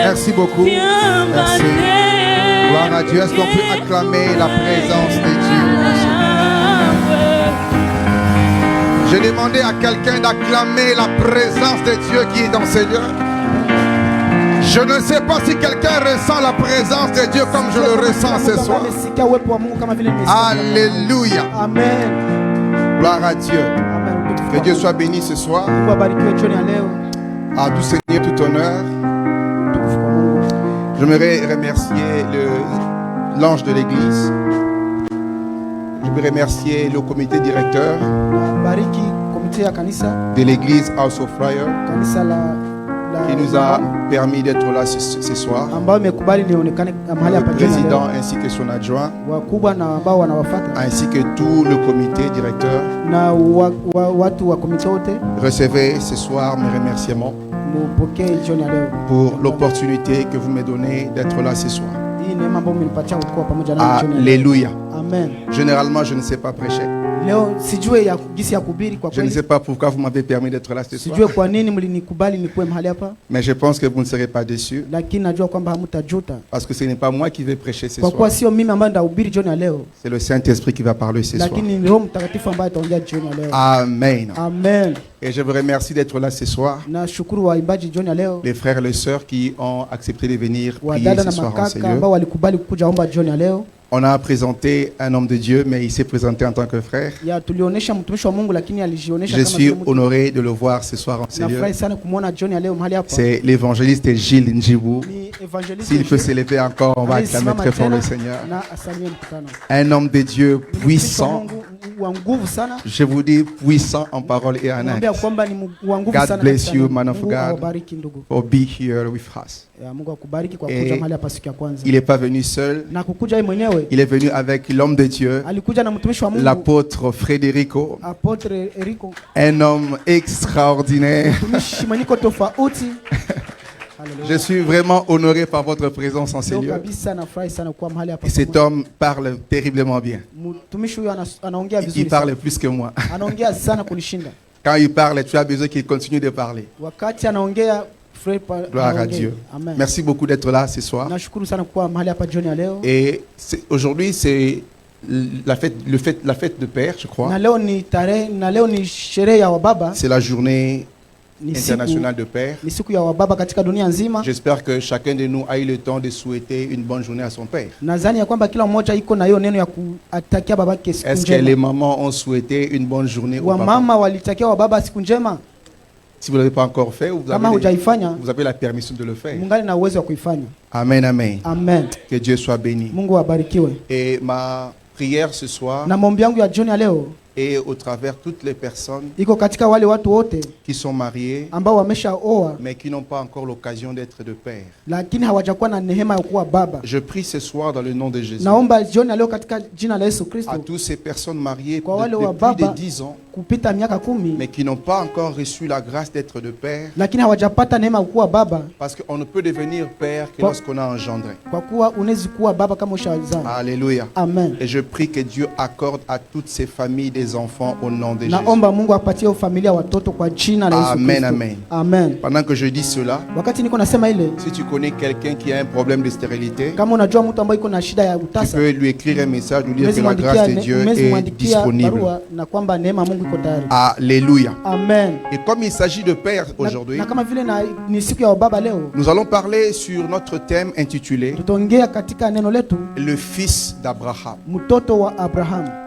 Merci beaucoup. Merci. Gloire à Dieu. Est-ce qu'on peut acclamer la présence de Dieu? J'ai demandé à quelqu'un d'acclamer la présence de Dieu qui est dans ces lieux. Je ne sais pas si quelqu'un ressent la présence de Dieu comme je le ressens ce soir. Alléluia. Amen. Gloire à Dieu. Que Dieu soit béni ce soir. À tout Seigneur, tout honneur. J'aimerais remercier l'ange de l'église. Je veux remercier le comité directeur de l'église House of Fire. qui nous a permis d'être là ce soir, le président ainsi que son adjoint, ainsi que tout le comité directeur. Recevez ce soir mes remerciements pour l'opportunité que vous me donnez d'être là ce soir. Alléluia. Amen. Généralement, je ne sais pas prêcher. Je ne sais pas pourquoi vous m'avez permis d'être là ce soir. Mais je pense que vous ne serez pas déçus. Parce que ce n'est pas moi qui vais prêcher ce soir. C'est le Saint-Esprit qui va parler ce soir. Amen. Amen. Et je vous remercie d'être là ce soir. Les frères et les sœurs qui ont accepté de venir prier ce soir en ce lieu. On a présenté un homme de Dieu, mais il s'est présenté en tant que frère. Je suis honoré de le voir ce soir en ce lieu. C'est l'évangéliste Gilles Njibou. S'il peut s'élever encore, on va acclamer très fort le Seigneur. Un homme de Dieu puissant. Je vous dis puissant en parole et en acte. God bless you, man of God, for being here with us. Et il n'est pas venu seul. Il est venu avec l'homme de Dieu, l'apôtre Frédérico, un homme extraordinaire. Je suis vraiment honoré par votre présence en ce lieu. Et cet homme parle terriblement bien. Il parle plus que moi. Quand il parle, tu as besoin qu'il continue de parler. Gloire à Dieu. Amen. Merci beaucoup d'être là ce soir. Et aujourd'hui, c'est la fête de Père, je crois. C'est la journée internationale de Père. J'espère que chacun de nous a eu le temps de souhaiter une bonne journée à son Père. Est-ce que les mamans ont souhaité une bonne journée au papa? Si vous ne l'avez pas encore fait, vous avez la permission de le faire. Amen, amen. Amen. Que Dieu soit béni. Et ma prière ce soir et au travers toutes les personnes qui sont mariées mais qui n'ont pas encore l'occasion d'être de père. Je prie ce soir dans le nom de Jésus à toutes ces personnes mariées depuis plus de 10 ans mais qui n'ont pas encore reçu la grâce d'être de père, parce qu'on ne peut devenir père que lorsqu'on a engendré. Alléluia. Amen. Et je prie que Dieu accorde à toutes ces familles des enfants au nom de Jésus. Amen, amen. Amen. Pendant que je dis cela, si tu connais quelqu'un qui a un problème de stérilité, tu peux lui écrire un message, lui dire que la grâce de Dieu est disponible. Alléluia. Amen. Et comme il s'agit de père aujourd'hui, nous allons parler sur notre thème intitulé Le fils d'Abraham.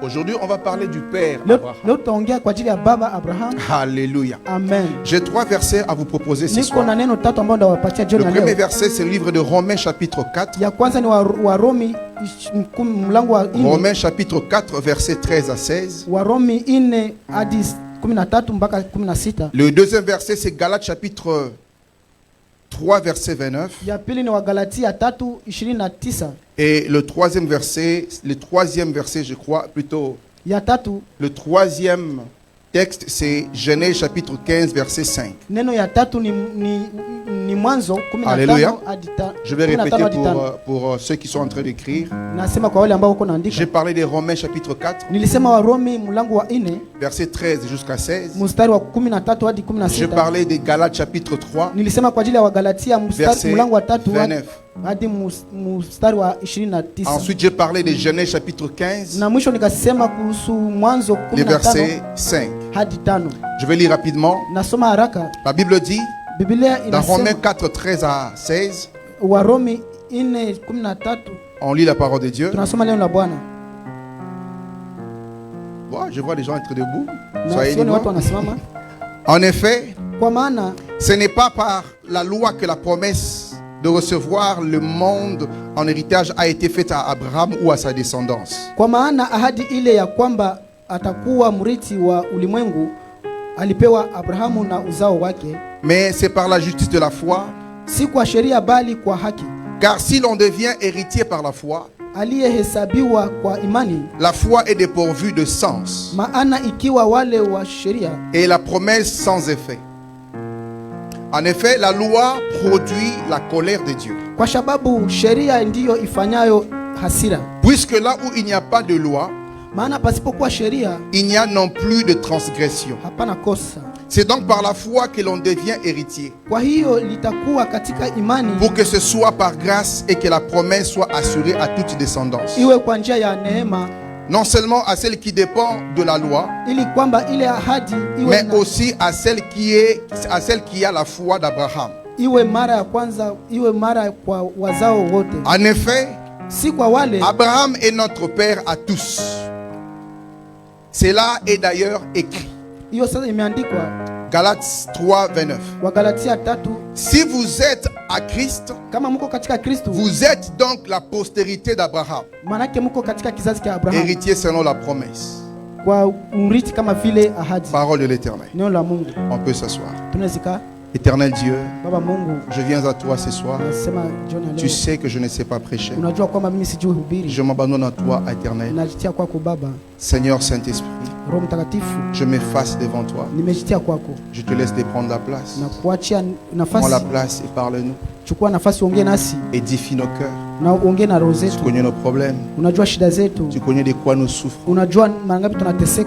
Aujourd'hui, on va parler du père Abraham. Alléluia. Amen. J'ai 3 versets à vous proposer ce soir. Le premier verset, c'est le livre de Romains chapitre 4. Romains chapitre 4, versets 13 à 16. Le deuxième verset, c'est Galates chapitre 3, verset 29. Et le troisième verset, je crois, plutôt, le troisième texte, c'est Genèse chapitre 15, verset 5. Alléluia. Je vais répéter pour ceux qui sont en train d'écrire. J'ai parlé de Romains chapitre 4, verset 13 jusqu'à 16. J'ai parlé de Galates chapitre 3, verset 29. Ensuite, j'ai parlé de Genèse chapitre 15, le verset 5. Je vais lire rapidement. La Bible dit, dans Romains 4, 13 à 16, on lit la parole de Dieu. Bon, je vois les gens être debout. Soyez libres. En effet, ce n'est pas par la loi que la promesse de recevoir le monde en héritage a été faite à Abraham ou à sa descendance. alipewa Abrahamu na uzao wake, mais c'est par la justice de la foi. Si kwa sheria bali kwa haki. Car si l'on devient héritier par la foi, aliyehesabiwa kwa imani, la foi est dépourvue de sens, maana ikiwa wale wa sheria, et la promesse sans effet. En effet, la loi produit la colère de Dieu. Kwa sababu sheria ndiyo ifanyayo hasira. Puisque là où il n'y a pas de loi, maana pasipokuwa sheria, il n'y a non plus de transgression. Hapana kosa. C'est donc par la foi que l'on devient héritier. Kwa hiyo litakuwa katika imani, pour que ce soit par grâce et que la promesse soit assurée à toute descendance. Iwe kwa njia ya neema, non seulement à celle qui dépend de la loi, ili kwamba ile ahadi iwe mais aussi à celle qui a la foi d'Abraham. Iwe mara ya kwanza, iwe mara kwa wazao wote. En effet, si kwa wale, Abraham est notre père à tous. Cela est d'ailleurs écrit. Galates 3, 29. Si vous êtes à Christ, vous êtes donc la postérité d'Abraham, héritier selon la promesse. Parole de l'Éternel. On peut s'asseoir. Éternel Dieu, je viens à toi ce soir. Tu sais que je ne sais pas prêcher. Je m'abandonne à toi, Éternel. Seigneur Saint-Esprit, je m'efface devant toi. Je te laisse de prendre la place. Prends la place et parle-nous. Édifie nos cœurs. Tu connais nos problèmes. Tu connais de quoi nous souffrons.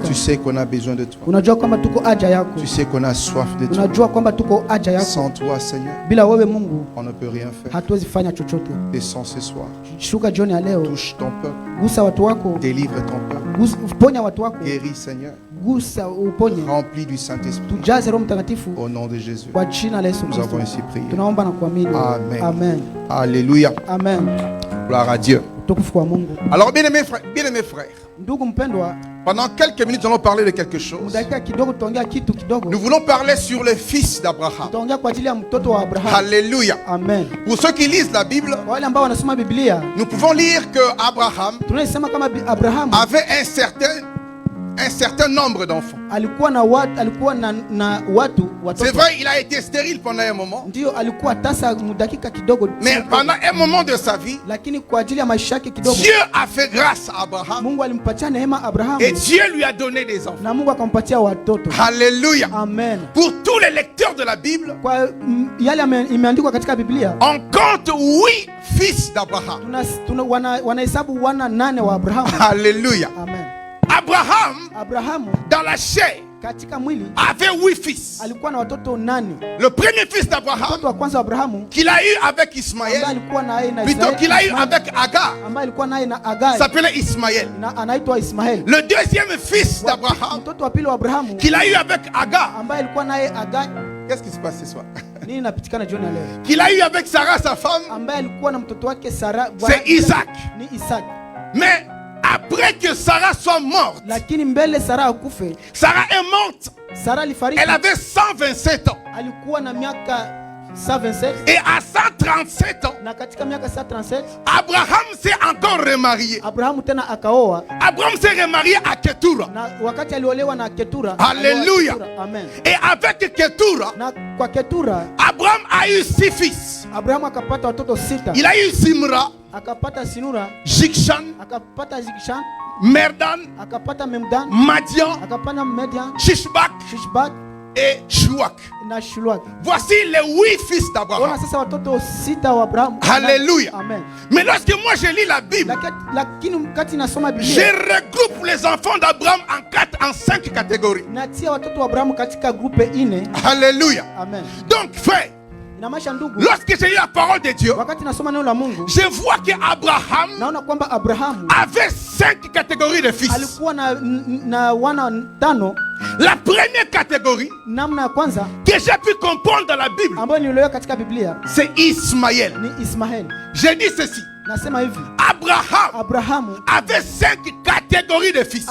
Tu sais qu'on a besoin de toi. Tu sais qu'on a soif de toi. Sans toi, Seigneur, on ne peut rien faire. Descends ce soir. Touche ton peuple. Délivre ton peuple. Guéris, Seigneur. Rempli du Saint-Esprit. Au nom de Jésus. Nous avons ici prié. Amen. Amen. Alléluia. Amen. Gloire à Dieu. Alors, bien-aimés frères, pendant quelques minutes, nous allons parler de quelque chose. Nous voulons parler sur le fils d'Abraham. Alléluia. Amen. Pour ceux qui lisent la Bible, nous pouvons lire que Abraham avait un certain nombre d'enfants. C'est vrai, il a été stérile pendant un moment. Mais pendant un moment de sa vie, Dieu a fait grâce à Abraham. Et Dieu lui a donné des enfants. Alléluia. Amen. Pour tous les lecteurs de la Bible, on compte 8 fils d'Abraham. Alléluia. Amen. Abraham, dans la chair, avait 8 fils. Le premier fils d'Abraham, qu'il a eu avec Ismaël, plutôt qu'il a eu avec Agar, s'appelait Ismaël. Le deuxième fils d'Abraham, qu'il a eu avec Agar, qu'est-ce qui se passe ce soir? Qu'il a eu avec Sarah, sa femme, c'est Isaac. Mais après que Sarah soit morte, Sarah est morte. Elle avait 127 ans. Et à 137 ans, Abraham s'est encore remarié. Abraham s'est remarié à Ketura. Alléluia. Et avec Ketura, Abraham a eu 6 fils. Il a eu Simra, Jikshan, Merdan, Madian, Shishbak et Shuak. Voici les 8 fils d'Abraham. Alléluia. Mais lorsque moi je lis la Bible, je regroupe les enfants d'Abraham en 5 catégories. Alléluia. Donc frère, lorsque j'ai lu la parole de Dieu, je vois qu'Abraham avait 5 catégories de fils. La première catégorie que j'ai pu comprendre dans la Bible, c'est Ismaël. J'ai dit ceci. Abraham avait 5 catégories de fils.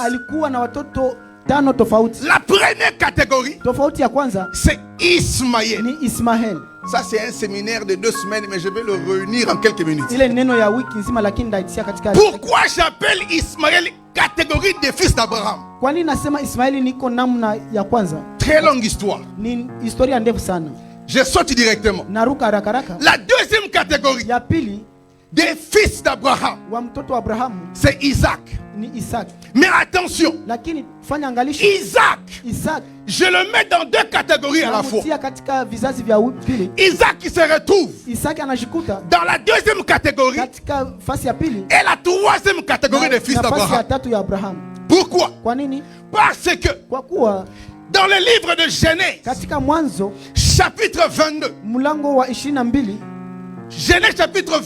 La première catégorie, c'est Ismaël. Ça c'est un séminaire de 2 semaines, mais je vais le réunir en quelques minutes. Pourquoi j'appelle Ismaël catégorie des fils d'Abraham? très longue histoire. Ni historia ndefu sana. Je saute directement. Naruka haraka haraka. La deuxième catégorie Ya pili des fils d'Abraham, wa mtoto wa Abrahamu c'est Isaac. ni Isaac. Mais attention, Lakini fanya angalisho. Isaac je le mets dans deux catégories à la fois. anamutia katika vizazi vya pili. Isaac qui se retrouve Isaac anajikuta dans la deuxième catégorie katika fasi ya pili et la troisième catégorie des fils na fasi ya d'Abraham. tatu ya Abrahamu. Pourquoi? Kwa nini? Parce que Kwa kuwa dans le livre de Genèse, katika Mwanzo chapitre 22, mlango wa 22, Genèse chapitre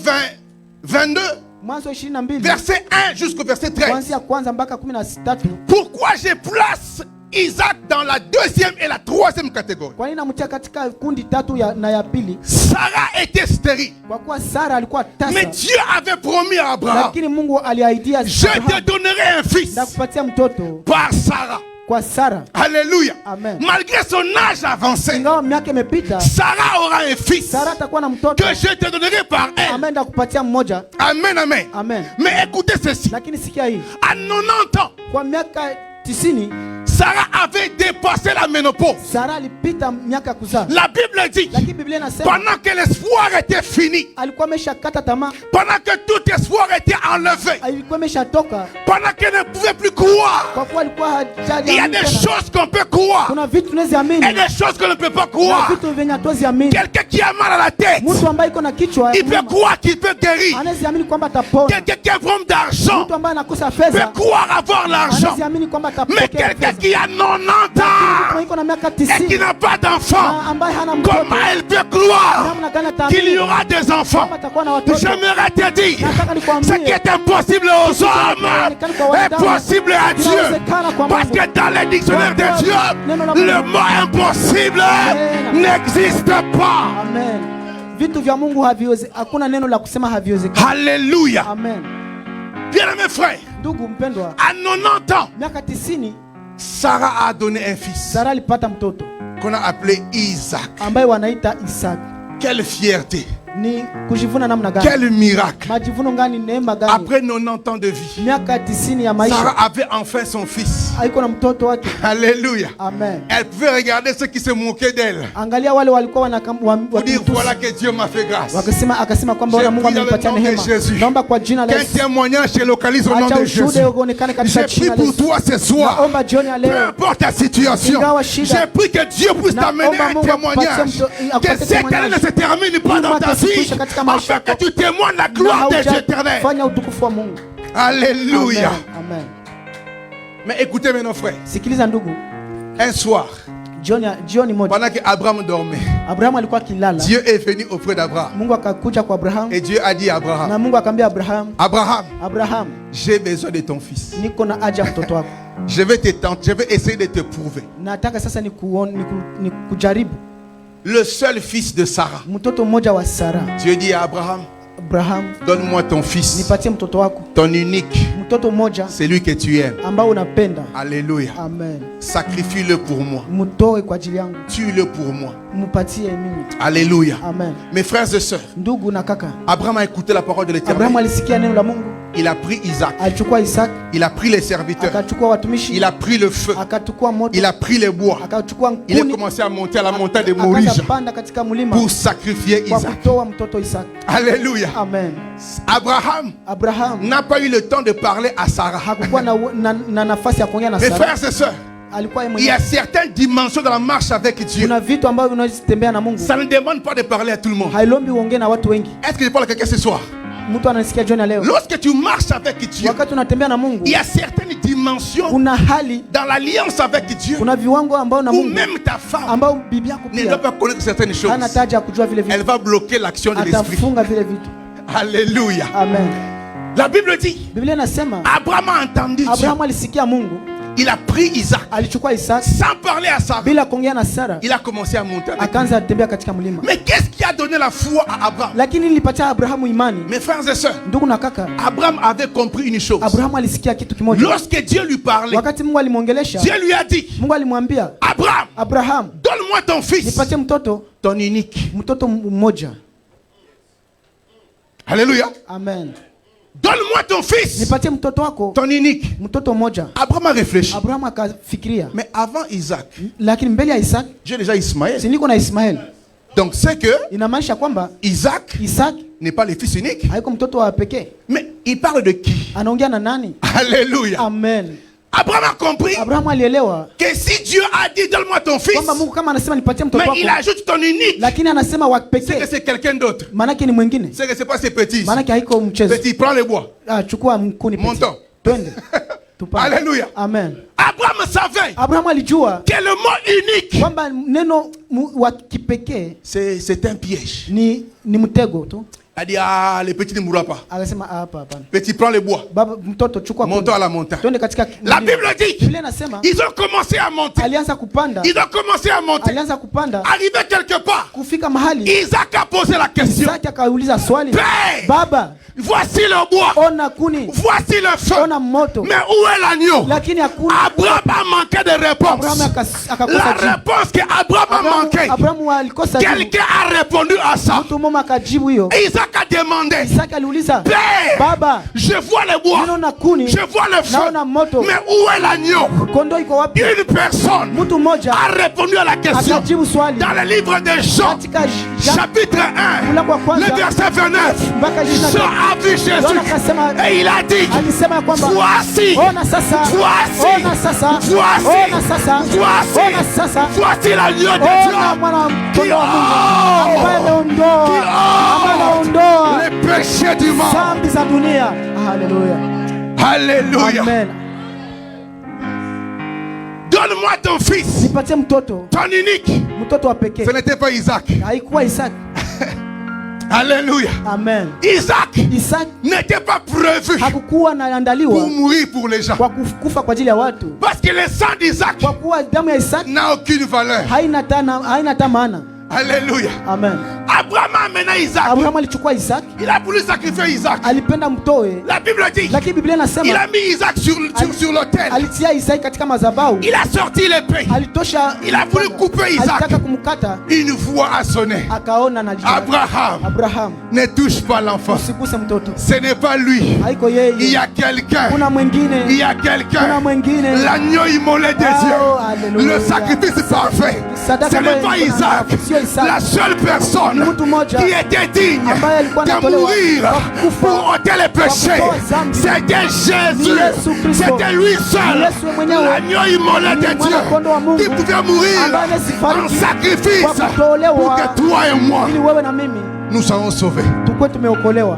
22, Mwanzo 22 verset 1 jusqu'au verset 13. kuanzia kwanza mpaka 13. Pourquoi je place Isaac dans la deuxième et la troisième catégorie? Kwa nini namtia katika kundi tatu na ya pili? Sarah était stérile. Kwa kuwa Sara alikuwa tasa. Mais Dieu avait promis à Abraham, Lakini Mungu aliahidia je te donnerai un fils na kupatia mtoto par Sarah. kwa Sara. Alléluia. Amen. Malgré son âge avancé, Ingawa miaka imepita, Sarah aura un fils Sara atakuwa na mtoto. que je te donnerai par elle. Amen, ndakupatia mmoja. Amen, amen. Amen. Mais écoutez ceci. Lakini sikia hii. À 90 ans, Kwa miaka 90 Sarah avait dépassé la ménopause. Sara alipita miaka kuzaa. La Bible dit, Lakini Biblia inasema pendant que l'espoir était fini, alikuwa ameshakata tamaa, pendant que tout espoir était enlevé, alikuwa ameshatoka pendant qu'elle ne pouvait plus croire, kwa kuwa alikuwa hajali. il y a des choses qu'on peut croire Kuna vitu tunaziamini et des choses qu'on ne peut pas na croire. vitu vyenye hatuziamini. Quelqu'un qui a mal à la tête, Mtu ambaye iko na kichwa il peut croire qu'il peut guérir. anaziamini kwamba atapona. Quelqu'un qui a vraiment d'argent Mtu ambaye anakosa peut fedha croire avoir l'argent. anaziamini kwamba Mais atapokea quelqu'un fedha. qui a 90 Mtu ans iko na miaka et qui 90 n'a pas d'enfant, na ambaye hana mtoto, comment elle peut croire namna gani qu'il y ataamini aura des enfants? kwamba atakuwa na watoto? J'aimerais te dire, Nataka nikwambie, ce qui est impossible aux hommes est possible à Dieu. kinawezekana kwa Parce Mungu. que dans les dictionnaires de Dieu, le mot impossible n'existe pas. Amen. Vitu vya Mungu haviwezi, hakuna neno la kusema haviwezekani. Alléluia. Amen. Bien-aimé frère, Ndugu mpendwa, à 90 ans, miaka 90 Sarah a donné un fils Sara alipata mtoto qu'on a appelé Isaac. ambaye wanaita Isaac. Quelle fierté, Ni kujivuna namna gani? quel miracle. Majivuno gani, neema gani? Après 90 ans de vie, Miaka 90 ya Sarah maisha avait enfin son fils. haiko na mtoto wake. Alléluia. Amen. Elle pouvait regarder ceux qui se moquaient d'elle. Angalia wale walikuwa Pour dire voilà que Dieu m'a fait grâce. akasema kwamba J'ai ona Mungu pris dans le amenipatia nom de neema. Jésus. Naomba kwa jina la Qu'un Yesu. témoignage se localise au nom Acha de Jésus. ushuhuda uonekane katika J'ai jina pris la pour Yesu. toi ce soir. Naomba jioni ya Peu leo. importe ta situation, Ingawa shida. j'ai pris que Dieu puisse t'amener Naomba un Mungu témoignage. akupatie Que cette année ne se termine pas Mungu dans ta vie. atafikisha katika maisha Afin que yako. tu témoignes la Na gloire des hauja éternels. fanya utukufu wa Mungu. Alléluia. Amen. Mais écoutez mes frères. Sikiliza ndugu. Un soir, Jioni moja. pendant qu'Abraham dormait, Abrahamu alikuwa akilala. Dieu est venu auprès d'Abraham. Mungu akakuja kwa Abrahamu. Et Dieu a dit à Abraham, Na Mungu akamwambia Abrahamu, Abraham, j'ai besoin de ton fils. niko na haja ya mtoto wako. Je vais essayer de te prouver. Nataka sasa kujaribu. Le seul fils de Sarah. Mtoto mmoja wa Sara. Dieu dit à Abraham, donne-moi ton fils, nipatie mtoto wako, ton unique, mtoto mmoja, celui que tu aimes, ambao unapenda. Alléluia. Amen. Sacrifie-le pour moi, Mtoe kwa ajili yangu, tue-le pour moi. Mupatie mimi. Alléluia. Amen. Mes frères et sœurs, ndugu na kaka, Abraham a écouté la parole de Abrahamu l'Éternel. alisikia neno la Mungu, Il a pris Isaac, alichukua Isaac, il a pris les serviteurs, akachukua watumishi, il a pris le feu, akachukua moto, il a pris les bois, akachukua il a kuni, commencé à monter à la montagne de Moria akapanda katika mlima pour sacrifier kwa Isaac. kutoa mtoto Isaac. Alléluia. Amen. Abraham n'a pas eu le temps de parler à Sarah. Hakukuwa na nafasi ya kuongea na Mes Sara. frères et sœurs, il y a certaines dimensions de la marche avec Dieu. Kuna vitu ambavyo unazitembea na Mungu. Ça ne demande pas de parler à tout le monde. Hailombi uongee na watu wengi. Est-ce que je parle à quelqu'un ce soir? Mtu anasikia jioni leo. Lorsque tu marches avec Dieu, wakati unatembea na Mungu, il y a certaines dimensions kuna hali dans l'alliance avec Dieu, kuna viwango ambao na où Mungu, même ta femme ambao bibi yako ne doit pas connaître certaines choses. hana taja ya kujua vile vitu. Elle va bloquer l'action de l'esprit. Atafunga vile vitu. Alléluia. Amen. La Bible dit, Biblia inasema Abraham a entendu Dieu. Abrahamu alisikia Mungu. Il a pris Isaac. Alichukua Isaac sans parler à Sarah. Bila kuongea na Sara. Il a commencé à monter avec akaanza kutembea katika mlima. Mais qu'est-ce qui a donné la foi à Abraham? Lakini nilipatia Abrahamu imani. Mes frères et sœurs, ndugu na kaka, Abraham avait compris une chose. Abrahamu alisikia kitu kimoja. Lorsque Dieu lui parlait, wakati Mungu alimwongelesha, Dieu lui a dit, Mungu alimwambia, Abraham, donne-moi ton fils, nipatie mtoto, ton unique, mtoto mmoja. Alléluia. Amen. Donne-moi ton fils, nipatie mtoto wako, ton unique. mtoto mmoja. Abraham a réfléchi. Abraham akafikiria, Mais avant Isaac, lakini mbele ya Isaac, j'ai déjà Ismaël. si niko na Ismael. Donc c'est que Inamaanisha kwamba Isaac Isaac n'est pas le fils unique. haiko mtoto wa pekee. Mais il parle de qui? Anaongea na nani? Alléluia. Amen. Abraham a compris Abraham alielewa que si Dieu a dit donne-moi ton fils, kwamba Mungu kama anasema nipatie mtoto mais wako, il ajoute ton unique, lakini anasema wa c'est que pekee, c'est quelqu'un d'autre. maanake ni mwingine, C'est que c'est pas ses petits. maanake haiko mchezo. Petit, prends le bois. Chukua mkuni pete. Montant. Twende. Tupande. Alléluia. Amen. Abraham savait Abraham alijua que le mot unique, kwamba neno wa kipekee c'est un piège. ni mtego tu. Il a dit, ah, les petits ne mourront pas. Akasema hapa hapana. Petit, prends le bois. Baba, mtoto chukua Montons à la montagne. twende katika La Bible dit, Biblia inasema ils ont commencé à monter. alianza kupanda. Ils ont commencé à monter. Alianza kupanda. Arrivé quelque part, Kufika mahali Isaac a posé la question. Isaac akauliza swali. Père, Baba, voici le bois. ona kuni, Voici le feu. ona moto. Mais où est l'agneau? Lakini hakuna. Abraham a manqué de réponse. Abraham akakosa La jibu. réponse que Abraham a manqué, Abraham alikosa jibu. quelqu'un a répondu à ça. Mtu mmoja akajibu hiyo. Isaac a demandé, Isaac aliuliza, Père, Baba, je vois le bois, naona kuni, je vois le feu, naona moto. mais où est l'agneau? Kondoo iko wapi? Une personne Mtu mmoja a répondu à la question akajibu swali dans le livre de Jean, katika chapitre 1, mlango wa kwanza le verset 29. mpaka 29. Jean a vu Yohana Jésus akasema, et il a dit, alisema ya kwamba voici, ona sasa, voici, ona sasa, voici, ona sasa, voici, ona sasa, voici l'agneau de ona Dieu mwana qui mtoto wa Mungu ambaye ameondoa les péchés du monde. dhambi za dunia. Haleluya. Alléluia. Amen. Donne-moi ton fils, Nipatie mtoto, ton unique. mtoto wa pekee. Ce n'était pas Isaac. Haikuwa Isaac. Alléluia. Amen. Isaac Isaac n'était pas prévu hakukuwa naandaliwa pour mourir pour les gens. kwa kufa kwa ajili ya watu, Parce que le sang d'Isaac kwa kuwa damu ya Isaac n'a aucune valeur. haina hata maana. Alléluia. Amen. Abraham a mené Isaac. Abraham alichukua Isaac, Il a voulu sacrifier Isaac. alipenda mtoe, La Bible dit, lakini Biblia il inasema a mis Isaac sur l'autel. alitia Isaac katika madhabahu, Il a sorti l'épée. alitosha, Il a voulu couper Isaac. alitaka kumkata, Une voix a sonné. akaona na Abraham, ne touche pas l'enfant. usiguse mtoto, Ce n'est pas lui. haiko Il yeye, y a quelqu'un. kuna mwingine, Il y a kuna quelqu'un. mwingine. L'agneau immolé des Oh, yeux. alléluia. Le sacrifice parfait. Sadaka Ce n'est pas ambayo Isaac. sio Isaac. La seule personne Ni mtu mmoja qui était digne ambaye alikuwa de anatolewa mourir kwa kufa, pour ôter les péchés. kutoa dhambi. C'était Ni Jésus. Yesu Kristo. C'était lui seul. Ni Yesu mwenyewe. L'agneau immolé Ni de mwana-kondoo wa Dieu Mungu qui pouvait mourir ambaye anasifariki en sacrifice kwa kutolewa, pour que toi et moi ili wewe na mimi nous soyons sauvés. tukue tumeokolewa.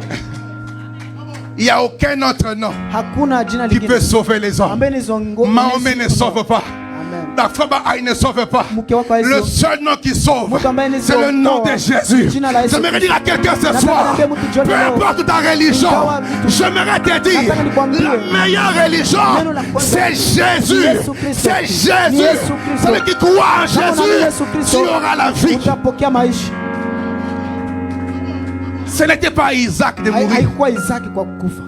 Il n'y a aucun autre nom Hakuna jina qui peut lingine sauver les hommes. ambaye nizongo. Mahomet ne sauve pas. Amen. La femme Aïe ne sauve pas. Mke wako Yesu. Le seul nom qui sauve, Mtu ambaye ni c'est le nom de Jésus. Jina la Yesu. J'aimerais dire à quelqu'un ce Nataka soir, niambie mtu jioni peu leo. importe ta religion, Ingawa vitu. j'aimerais te dire, Nataka nikwambie. la meilleure religion, Neno la kwanza. c'est Jésus. Ni Yesu Kristo. C'est Ni Jésus. Yesu Kristo. Celui qui croit en Kama unaamini Yesu Jésus, Kristo, tu auras la vie. utapokea maisha. Ce n'était pas Isaac de mourir. Haikuwa Isaki kwa kufa.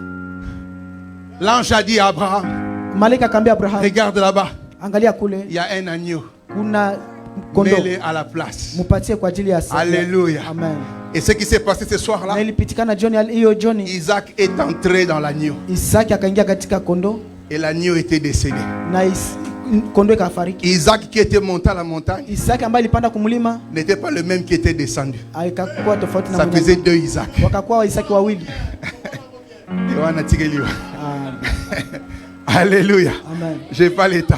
L'ange a dit à Abraham, Malaika akamwambia Abraham, regarde là-bas, angalia kule il y a un agneau. kuna kondoo, Mets-le à la place. mupatie kwa ajili ya sala. Alléluia. Amen. Et ce qui s'est passé ce soir-là, Na ilipitikana hiyo jioni, Isaac est entré dans l'agneau. Isaki akaingia katika kondoo Et l'agneau était décédé. na kondoo ikafariki. Isaac qui était monté à la montagne Isaki ambaye alipanda kumlima n'était pas le même qui était descendu. akakuwa tofauti na Ça mwenye. faisait deux Isaac. Wakakuwa Waisaki wawili. Yohana Tigeliwa. Ah, Alléluia. amen. J'ai pas le temps.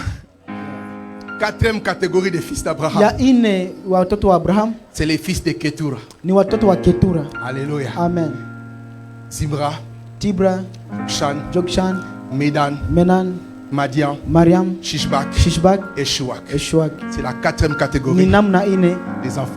Quatrième catégorie de fils d'Abraham, Ya ine watoto wa Abraham c'est les fils de Ketura. ni watoto wa Ketura. Alléluia. Amen. Zimra, Tibra, Shan, Jokshan, Medan, Menan, Madian, Mariam, Shishbak Shishbak, et Shuak. Eshuak. C'est la quatrième Ni catégorie namna ine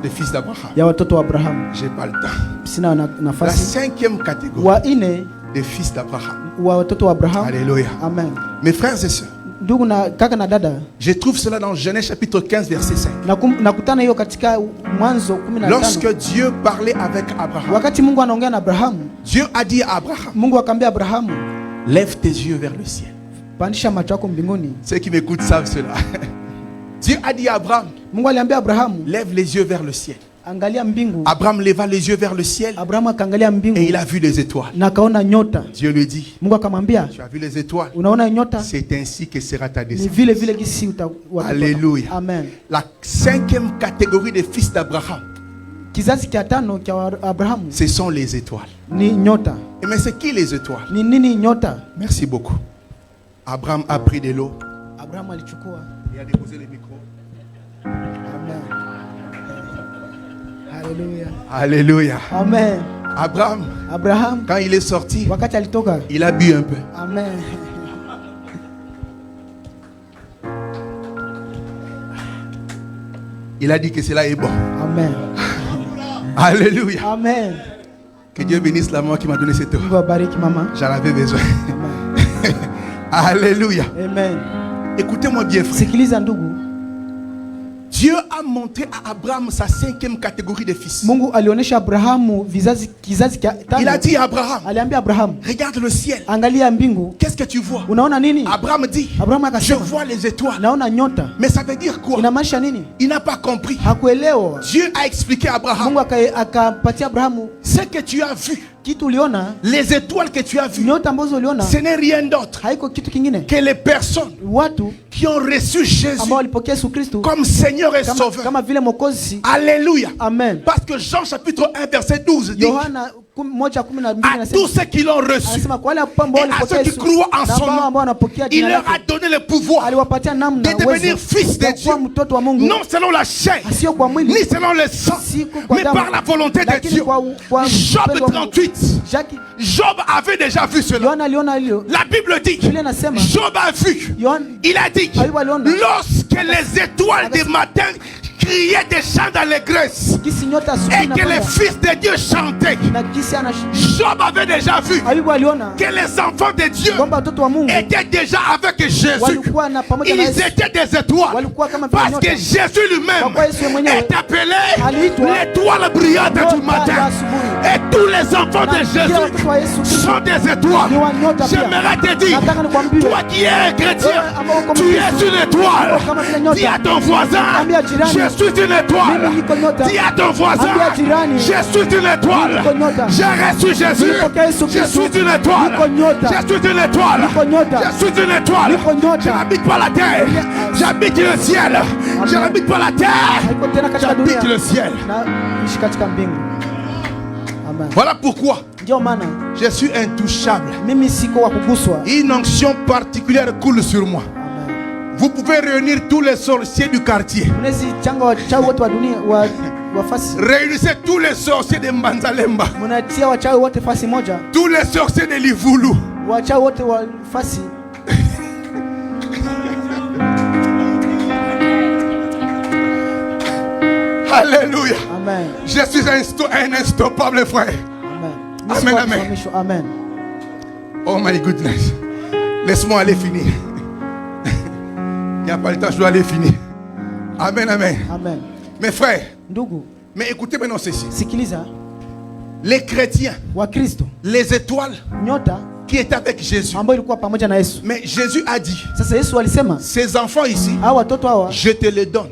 des fils d'Abraham. ya watoto wa Abraham. J'ai pas le temps. Sina La nafasi. cinquième catégorie Wa ine des fils d'Abraham. wa watoto wa Abraham. Alléluia. Amen. Mes frères et sœurs, Ndugu na kaka na dada, je trouve cela dans Genèse chapitre 15 verset 5. nakutana hiyo katika Mwanzo 15. Lorsque Dieu parlait avec Abraham, Wakati Mungu anaongea na Abrahamu, Dieu a dit à Abraham, Mungu akamwambia Abrahamu, lève tes yeux vers le ciel. pandisha macho yako mbinguni. Ceux qui m'écoutent savent cela. Dieu a dit à Abraham, Mungu aliambia Abrahamu lève les yeux vers le ciel. Abraham leva les yeux vers le ciel et il a vu les étoiles. Dieu lui dit, tu as vu les étoiles, c'est ainsi que sera ta descendance. Alléluia. Amen. La 5e catégorie des fils d'Abraham, ce sont les étoiles. Mais c'est qui les étoiles? Merci beaucoup. Abraham a pris de l'eau et a déposé les micros. Amen. Alléluia. Alléluia. Amen. Abraham, quand il est sorti, il a bu un peu. Amen. Il a dit que cela est bon. Amen. Alléluia. Amen. Que Dieu bénisse la maman qui m'a donné cette eau. J'en avais besoin. Alléluia. Amen. Écoutez-moi bien, frère. Dieu a montré à Abraham sa 5e catégorie de fils. Il a dit à Abraham, regarde le ciel. Qu'est-ce que tu vois? Abraham dit, je vois les étoiles. Mais ça veut dire quoi? Il n'a pas compris. Dieu a expliqué à Abraham, ce que tu as vu, les étoiles que tu as vues, ce n'est rien d'autre que les personnes qui ont reçu Jésus comme Seigneur et Sauveur. Alléluia. Amen. Parce que Jean chapitre 1 verset 12 dit, à tous ceux qui l'ont reçu et à ceux qui croient en son nom, il leur a donné le pouvoir de devenir fils de Dieu, non selon la chair ni selon le sang, mais par la volonté de Dieu. Job 38, Job avait déjà vu cela. La Bible dit, Job a vu, il a dit, lorsque les étoiles du matin criaient des chants d'allégresse et que les fils de Dieu chantaient, Job avait déjà vu que les enfants de Dieu étaient déjà avec Jésus. Ils étaient des étoiles parce que Jésus lui-même est appelé l'étoile brillante du matin. Et tous les enfants de Jésus sont des étoiles. J'aimerais te dire, toi qui es chrétien, tu es une étoile. Dis à ton voisin, je suis une étoile. Dis à ton voisin, je suis une étoile. J'ai reçu Jésus. Je suis une étoile. Je suis une étoile. Je suis une étoile. Je n'habite pas la terre. J'habite le ciel. Je n'habite pas la terre. J'habite le ciel. Voilà pourquoi je suis intouchable. Une onction particulière coule sur moi. Vous pouvez réunir tous les sorciers du quartier. Réunissez tous les sorciers de Mbanzalemba, tous les sorciers de Livulu. Alléluia. Amen. Je suis un instoppable frère. Amen. Amen. Amen. Oh my goodness. Laisse-moi aller finir. Il n'y a pas le temps, je dois aller finir. Amen, amen. Amen. Mes frères, mais écoutez maintenant ceci. Les chrétiens, les étoiles qui étaient avec Jésus. Mais Jésus a dit, ces enfants ici, je te les donne.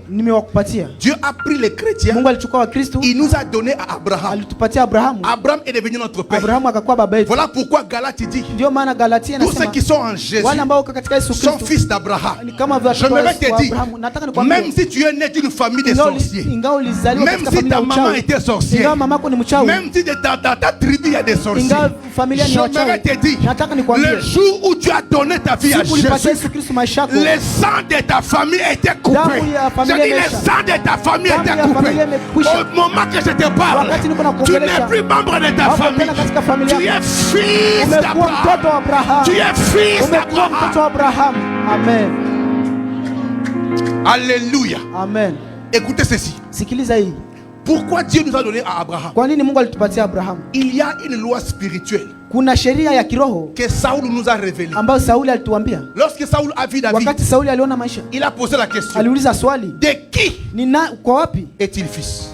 Dieu a pris les chrétiens, il nous a donné à Abraham. Abraham est devenu notre père. Voilà pourquoi Galate dit, tous ceux qui sont en Jésus sont fils d'Abraham. J'aimerais te dire, même si tu es né d'une famille de sorciers, même si ta maman était sorcière, même si dans ta tribu il y a des sorciers, j'aimerais te dire, le jour où tu as donné ta vie à Jésus, le sang de ta famille était coupé. Je dis, le sang de ta famille était coupé. Au moment que je te parle, tu n'es plus membre de ta famille. Tu es fils d'Abraham. Tu es fils d'Abraham. Amen. Alléluia. Amen. Écoutez ceci. Pourquoi Dieu nous a donné à Abraham? Il y a une loi spirituelle que Saoul nous a révélée. Lorsque Saoul a vu David, il a posé la question, de qui est-il fils?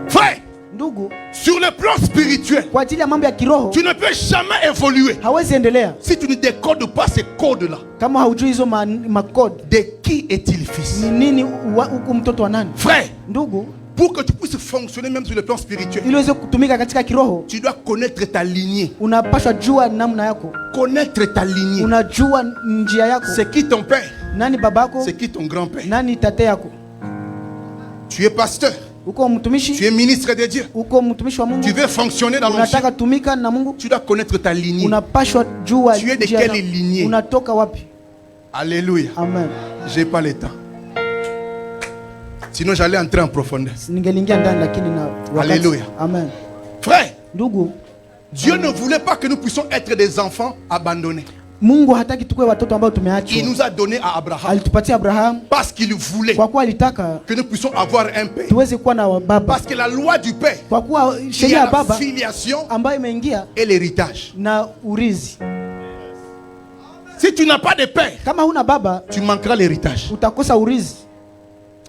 Frère, sur le plan spirituel, tu ne peux jamais évoluer si tu ne décodes pas ces codes-là. De qui est-il fils? Frère, pour que tu puisses fonctionner même sur le plan spirituel, tu dois connaître ta lignée. Connaître ta lignée. C'est qui ton père? C'est qui ton grand-père? Tu es pasteur. Tu es ministre de Dieu. Tu veux fonctionner dans l'onction. Tu dois connaître ta lignée. Tu es de quelle lignée? Alléluia. Amen. J'ai pas le temps. Sinon j'allais entrer en profondeur. Alléluia. Amen. Frère, Dieu ne voulait pas que nous puissions être des enfants abandonnés. Il nous a donné à Abraham parce qu'il voulait que nous puissions avoir un père. Parce que la loi du père, il y a la filiation et l'héritage. Si tu n'as pas de père, tu manqueras l'héritage.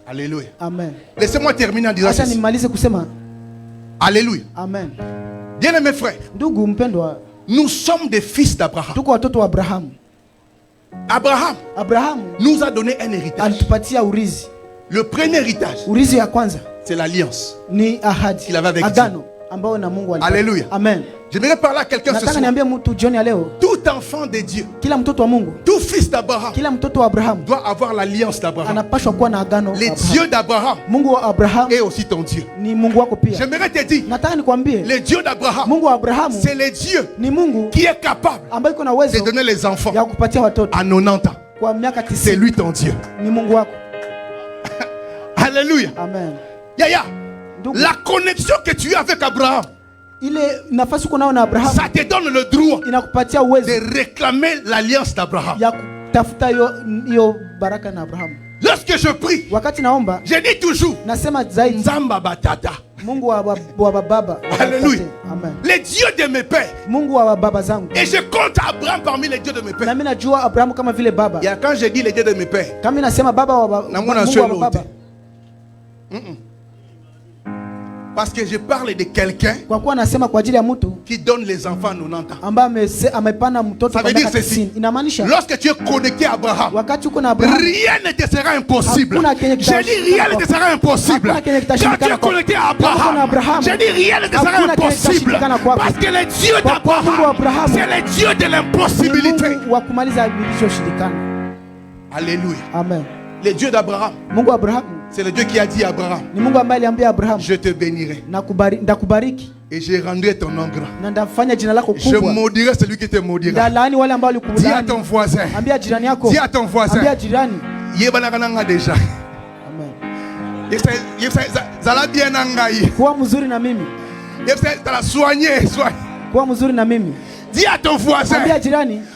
Alléluia. Amen. Laissez-moi terminer en disant ceci. Alléluia. Amen. Bien-aimés frères, nous sommes des fils d'Abraham. Abraham nous a donné un héritage. Le premier héritage, c'est l'alliance qu'il avait avec Dieu. Alléluia. Amen. J'aimerais parler à quelqu'un ce soir. Tout enfant de Dieu, tout fils d'Abraham doit avoir l'alliance d'Abraham. Le Dieu d'Abraham est aussi ton Dieu. J'aimerais te dire, le Dieu d'Abraham, c'est le Dieu qui est capable de donner les enfants à 90 ans. C'est lui ton Dieu. Alléluia. Amen. Yaya, la connexion que tu as avec Abraham, ça te donne le droit de réclamer l'alliance d'Abraham. Lorsque je prie, je dis toujours Nzamba Batata. Alléluia. Les dieux de mes pères. Et je compte Abraham parmi les dieux de mes pères. Il y a quand je dis les dieux de mes pères, parce que je parle de quelqu'un qui donne les enfants à 90 ans. Ça veut dire ceci. Lorsque tu es connecté à Abraham, rien ne te sera impossible. Je dis rien ne te sera impossible. Quand tu es connecté à Abraham, je dis rien ne te sera impossible. Parce que le Dieu d'Abraham, c'est le Dieu de l'impossibilité. Alléluia. Amen. Le Dieu d'Abraham, c'est le Dieu qui a dit à Abraham, je te bénirai et je rendrai ton nom grand. Je maudirai celui qui te maudira. Dis à ton voisin, dis à ton voisin, Yebanakana déjà. Zala bien nangai. Zala soigné. Dis à ton voisin,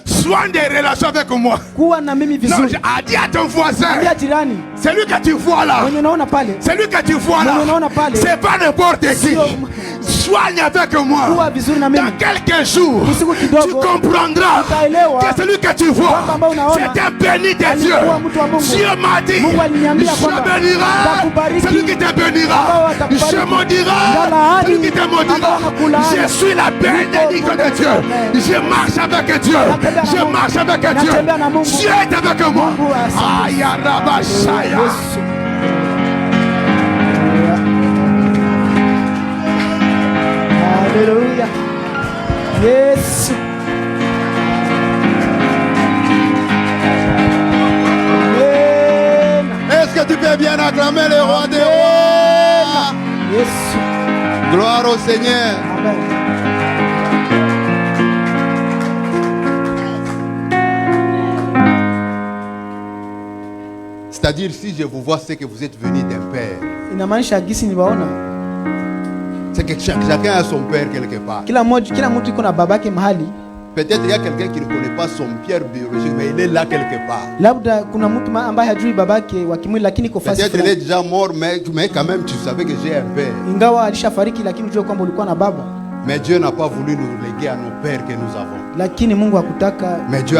soigne des relations avec moi. Non, dis à ton voisin, c'est lui que tu vois là. C'est lui que tu vois là. C'est pas n'importe qui. Soigne avec moi. Dans quelques jours, tu comprendras que celui que tu vois, c'est un béni de Dieu. Dieu m'a dit, je bénirai celui qui te bénira. Je maudirai celui qui te maudira. Je suis la bénédiction de Dieu. Je marche avec Dieu. Je marche avec Dieu. Dieu est avec moi. Aïe, Rabashaya. Alléluia. Yes. Est-ce que tu peux bien acclamer le roi des rois? Yes. Gloire au Seigneur. Amen. C'est-à-dire, si je vous vois, c'est que vous êtes venu d'un père. C'est que chacun a son père quelque part. Peut-être il y a quelqu'un qui ne connaît pas son père biologique, mais il est là quelque part. Peut-être il est déjà mort, mais quand même tu savais que j'ai un père. Mais Dieu n'a pas voulu nous léguer à nos pères que nous avons. Lakini Mungu hakutaka. Mais Dieu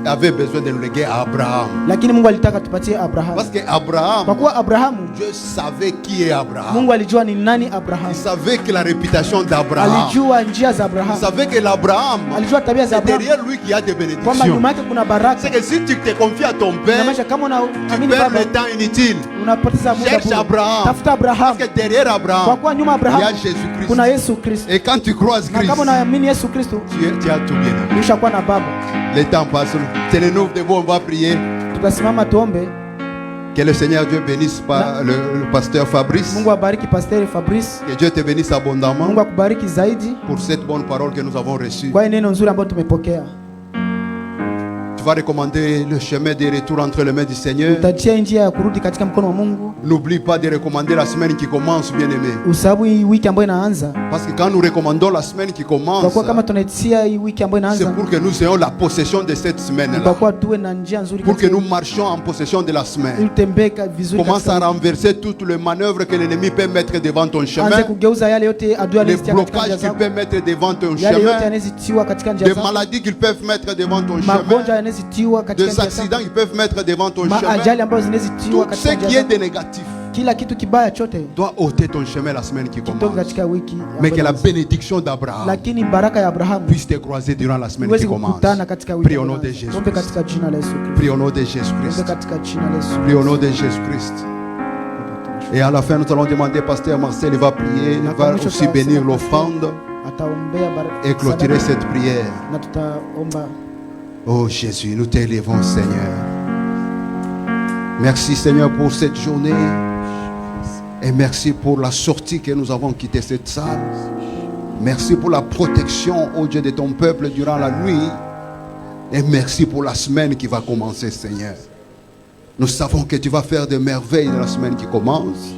avait besoin de nous léguer à Abraham. Lakini Mungu alitaka tupatie Abraham. Parce que Abraham, kwa kuwa Abrahamu, Dieu savait qui est Abraham. Mungu alijua ni nani Abraham. Il savait que la réputation d'Abraham. Alijua njia za Abraham. Il savait que l'Abraham, alijua tabia za Abraham. derrière lui qu'il y a des bénédictions. Kwamba nyuma yake kuna baraka. C'est que si tu te confies à ton père, tu perds le temps inutile. Unapoteza muda. Cherche Abraham. Tafuta Abraham. Parce que derrière Abraham, kwa kuwa nyuma Abraham, il y a Jésus-Christ. Kuna Yesu Kristo. Et quand tu croises Christ, kama unaamini Yesu Kristo, tu as tout bien. Ushakuwa na baba. Le temps passe. C'est le nouveau debout, on va prier. Tutasimama tuombe. Que le Seigneur Dieu bénisse le pasteur Fabrice. Mungu abariki pasteur Fabrice. Que Dieu te bénisse abondamment. Mungu akubariki zaidi. Pour cette bonne parole que nous avons reçue. Kwa neno nzuri ambayo tumepokea. Tu vas recommander le chemin de retour entre les mains du Seigneur. Utatia njia ya kurudi katika mkono wa Mungu. N'oublie pas de recommander la semaine qui commence, bien-aimé. Usabu hii wiki ambayo inaanza. Parce que quand nous recommandons la semaine qui commence, kwa kama tunaitia hii wiki ambayo inaanza, c'est pour que nous ayons la possession de cette semaine-là. kwa tuwe na njia nzuri pour que nous marchions en possession de la semaine. Utembeka vizuri. Commence à renverser toutes les manœuvres que l'ennemi peut mettre devant ton chemin. Anze kugeuza yale yote adui les blocages qu'il peut mettre devant ton chemin. Yale yote yanazitiwa katika njia des zako. maladies qu'ils peuvent mettre devant ton chemin. Magonjwa yanazitiwa katika des accidents qu'ils peuvent mettre devant ton chemin. Ajali ambazo zinazitiwa katika njia zako. Tout ce qui est de négatif, kila kitu kibaya chote doit ôter ton chemin la semaine qui commence. Katika wiki mais que la bénédiction d'Abraham, lakini baraka ya Abraham, puisse te croiser durant la semaine qui commence. Prie au nom de Jésus. Prie au nom de Jésus Christ. Prie au nom de Jésus Christ. Et à la fin, nous allons demander, pasteur Marcel, il va prier, il va aussi bénir l'offrande et clôturer cette prière. Oh Jésus, nous t'élevons, Seigneur. Merci, Seigneur, pour cette journée. Et merci pour la sortie que nous avons quitté cette salle. Merci pour la protection, ô Dieu, de ton peuple durant la nuit. Et merci pour la semaine qui va commencer, Seigneur. Nous savons que tu vas faire des merveilles dans la semaine qui commence.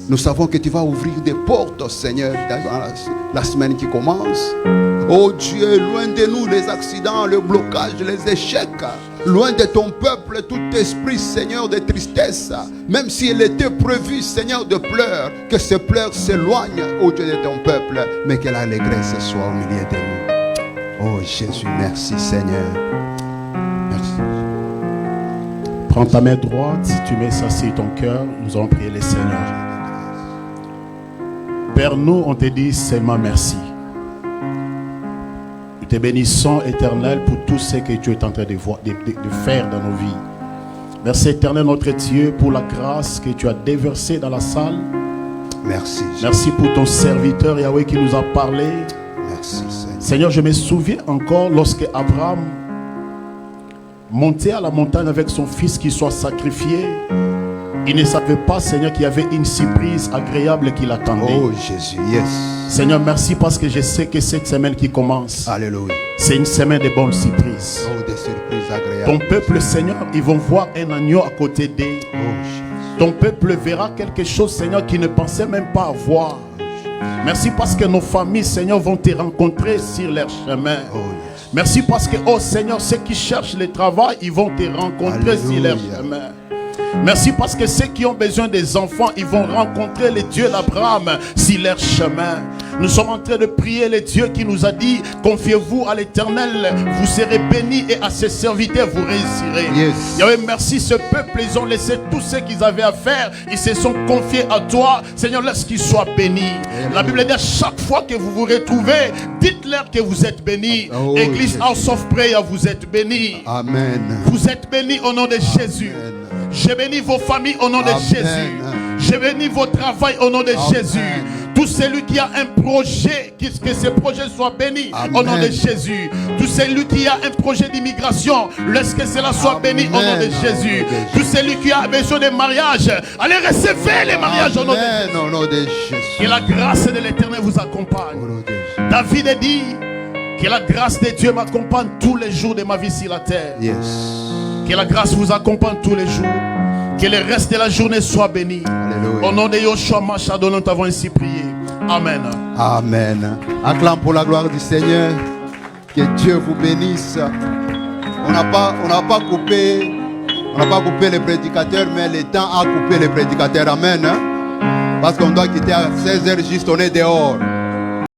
Nous savons que tu vas ouvrir des portes, Seigneur, dans la semaine qui commence. Oh Dieu, loin de nous les accidents, le blocage, les échecs. Loin de ton peuple, tout esprit, Seigneur, de tristesse. Même s'il était prévu, Seigneur, de pleurs, que ces pleurs s'éloignent, oh Dieu, de ton peuple. Mais que l'allégresse soit au milieu de nous. Oh Jésus, merci Seigneur. Merci. Prends ta main droite, si tu mets ça sur ton cœur, nous allons prier le Seigneur. Père, nous, on te dit seulement merci. Nous te bénissons, Éternel, pour tout ce que tu es en train de faire dans nos vies. Merci, Éternel, notre Dieu, pour la grâce que tu as déversée dans la salle. Merci. Merci pour ton serviteur, Yahweh, qui nous a parlé. Merci, Seigneur. Seigneur, je me souviens encore lorsque Abraham montait à la montagne avec son fils qui soit sacrifié. Il ne savait pas, Seigneur, qu'il y avait une surprise agréable qui l'attendait. Oh Jésus, yes. Seigneur, merci parce que je sais que cette semaine qui commence, alléluia, c'est une semaine de bonnes surprises. Oh, des surprises agréables. Ton peuple, Seigneur, ils vont voir un agneau à côté d'eux. Oh, Jésus. Ton peuple verra quelque chose, Seigneur, qu'ils ne pensaient même pas avoir. Merci parce que nos familles, Seigneur, vont te rencontrer sur leur chemin. Oh, yes. Merci parce que, oh Seigneur, ceux qui cherchent le travail, ils vont te rencontrer alléluia, sur leur chemin. Merci parce que ceux qui ont besoin des enfants, ils vont rencontrer le Dieu d'Abraham sur leur chemin. Nous sommes en train de prier le Dieu qui nous a dit, confiez-vous à l'Éternel, vous serez bénis et à ses serviteurs vous réussirez. Yes. Yahweh, merci, ce peuple, ils ont laissé tout ce qu'ils avaient à faire, ils se sont confiés à toi. Seigneur, laisse qu'ils soient bénis. La Bible dit, à chaque fois que vous vous retrouvez, dites-leur que vous êtes bénis. Oh, Église House of Prayer, vous êtes bénis. Amen. Vous êtes bénis au nom de Jésus. Je bénis vos familles au nom de Jésus. Je bénis vos travail au nom de Jésus. Tout celui qui a un projet, que ce projet soit béni au nom de Jésus. Tout celui qui a un projet d'immigration, laisse que cela soit béni au nom de Jésus. Tout celui qui a besoin de mariage, allez recevoir les mariages au nom de Jésus. Que la grâce de l'Éternel vous accompagne. David a dit que la grâce de Dieu m'accompagne tous les jours de ma vie sur la terre. Yes. Que la grâce vous accompagne tous les jours. Que le reste de la journée soit béni. Alléluia. Au nom de Yoshua Machado, nous t'avons ainsi prié. Amen. Amen. Acclame pour la gloire du Seigneur. Que Dieu vous bénisse. On n'a pas coupé les prédicateurs, mais le temps a coupé les prédicateurs. Amen. Parce qu'on doit quitter à 16h juste, on est dehors.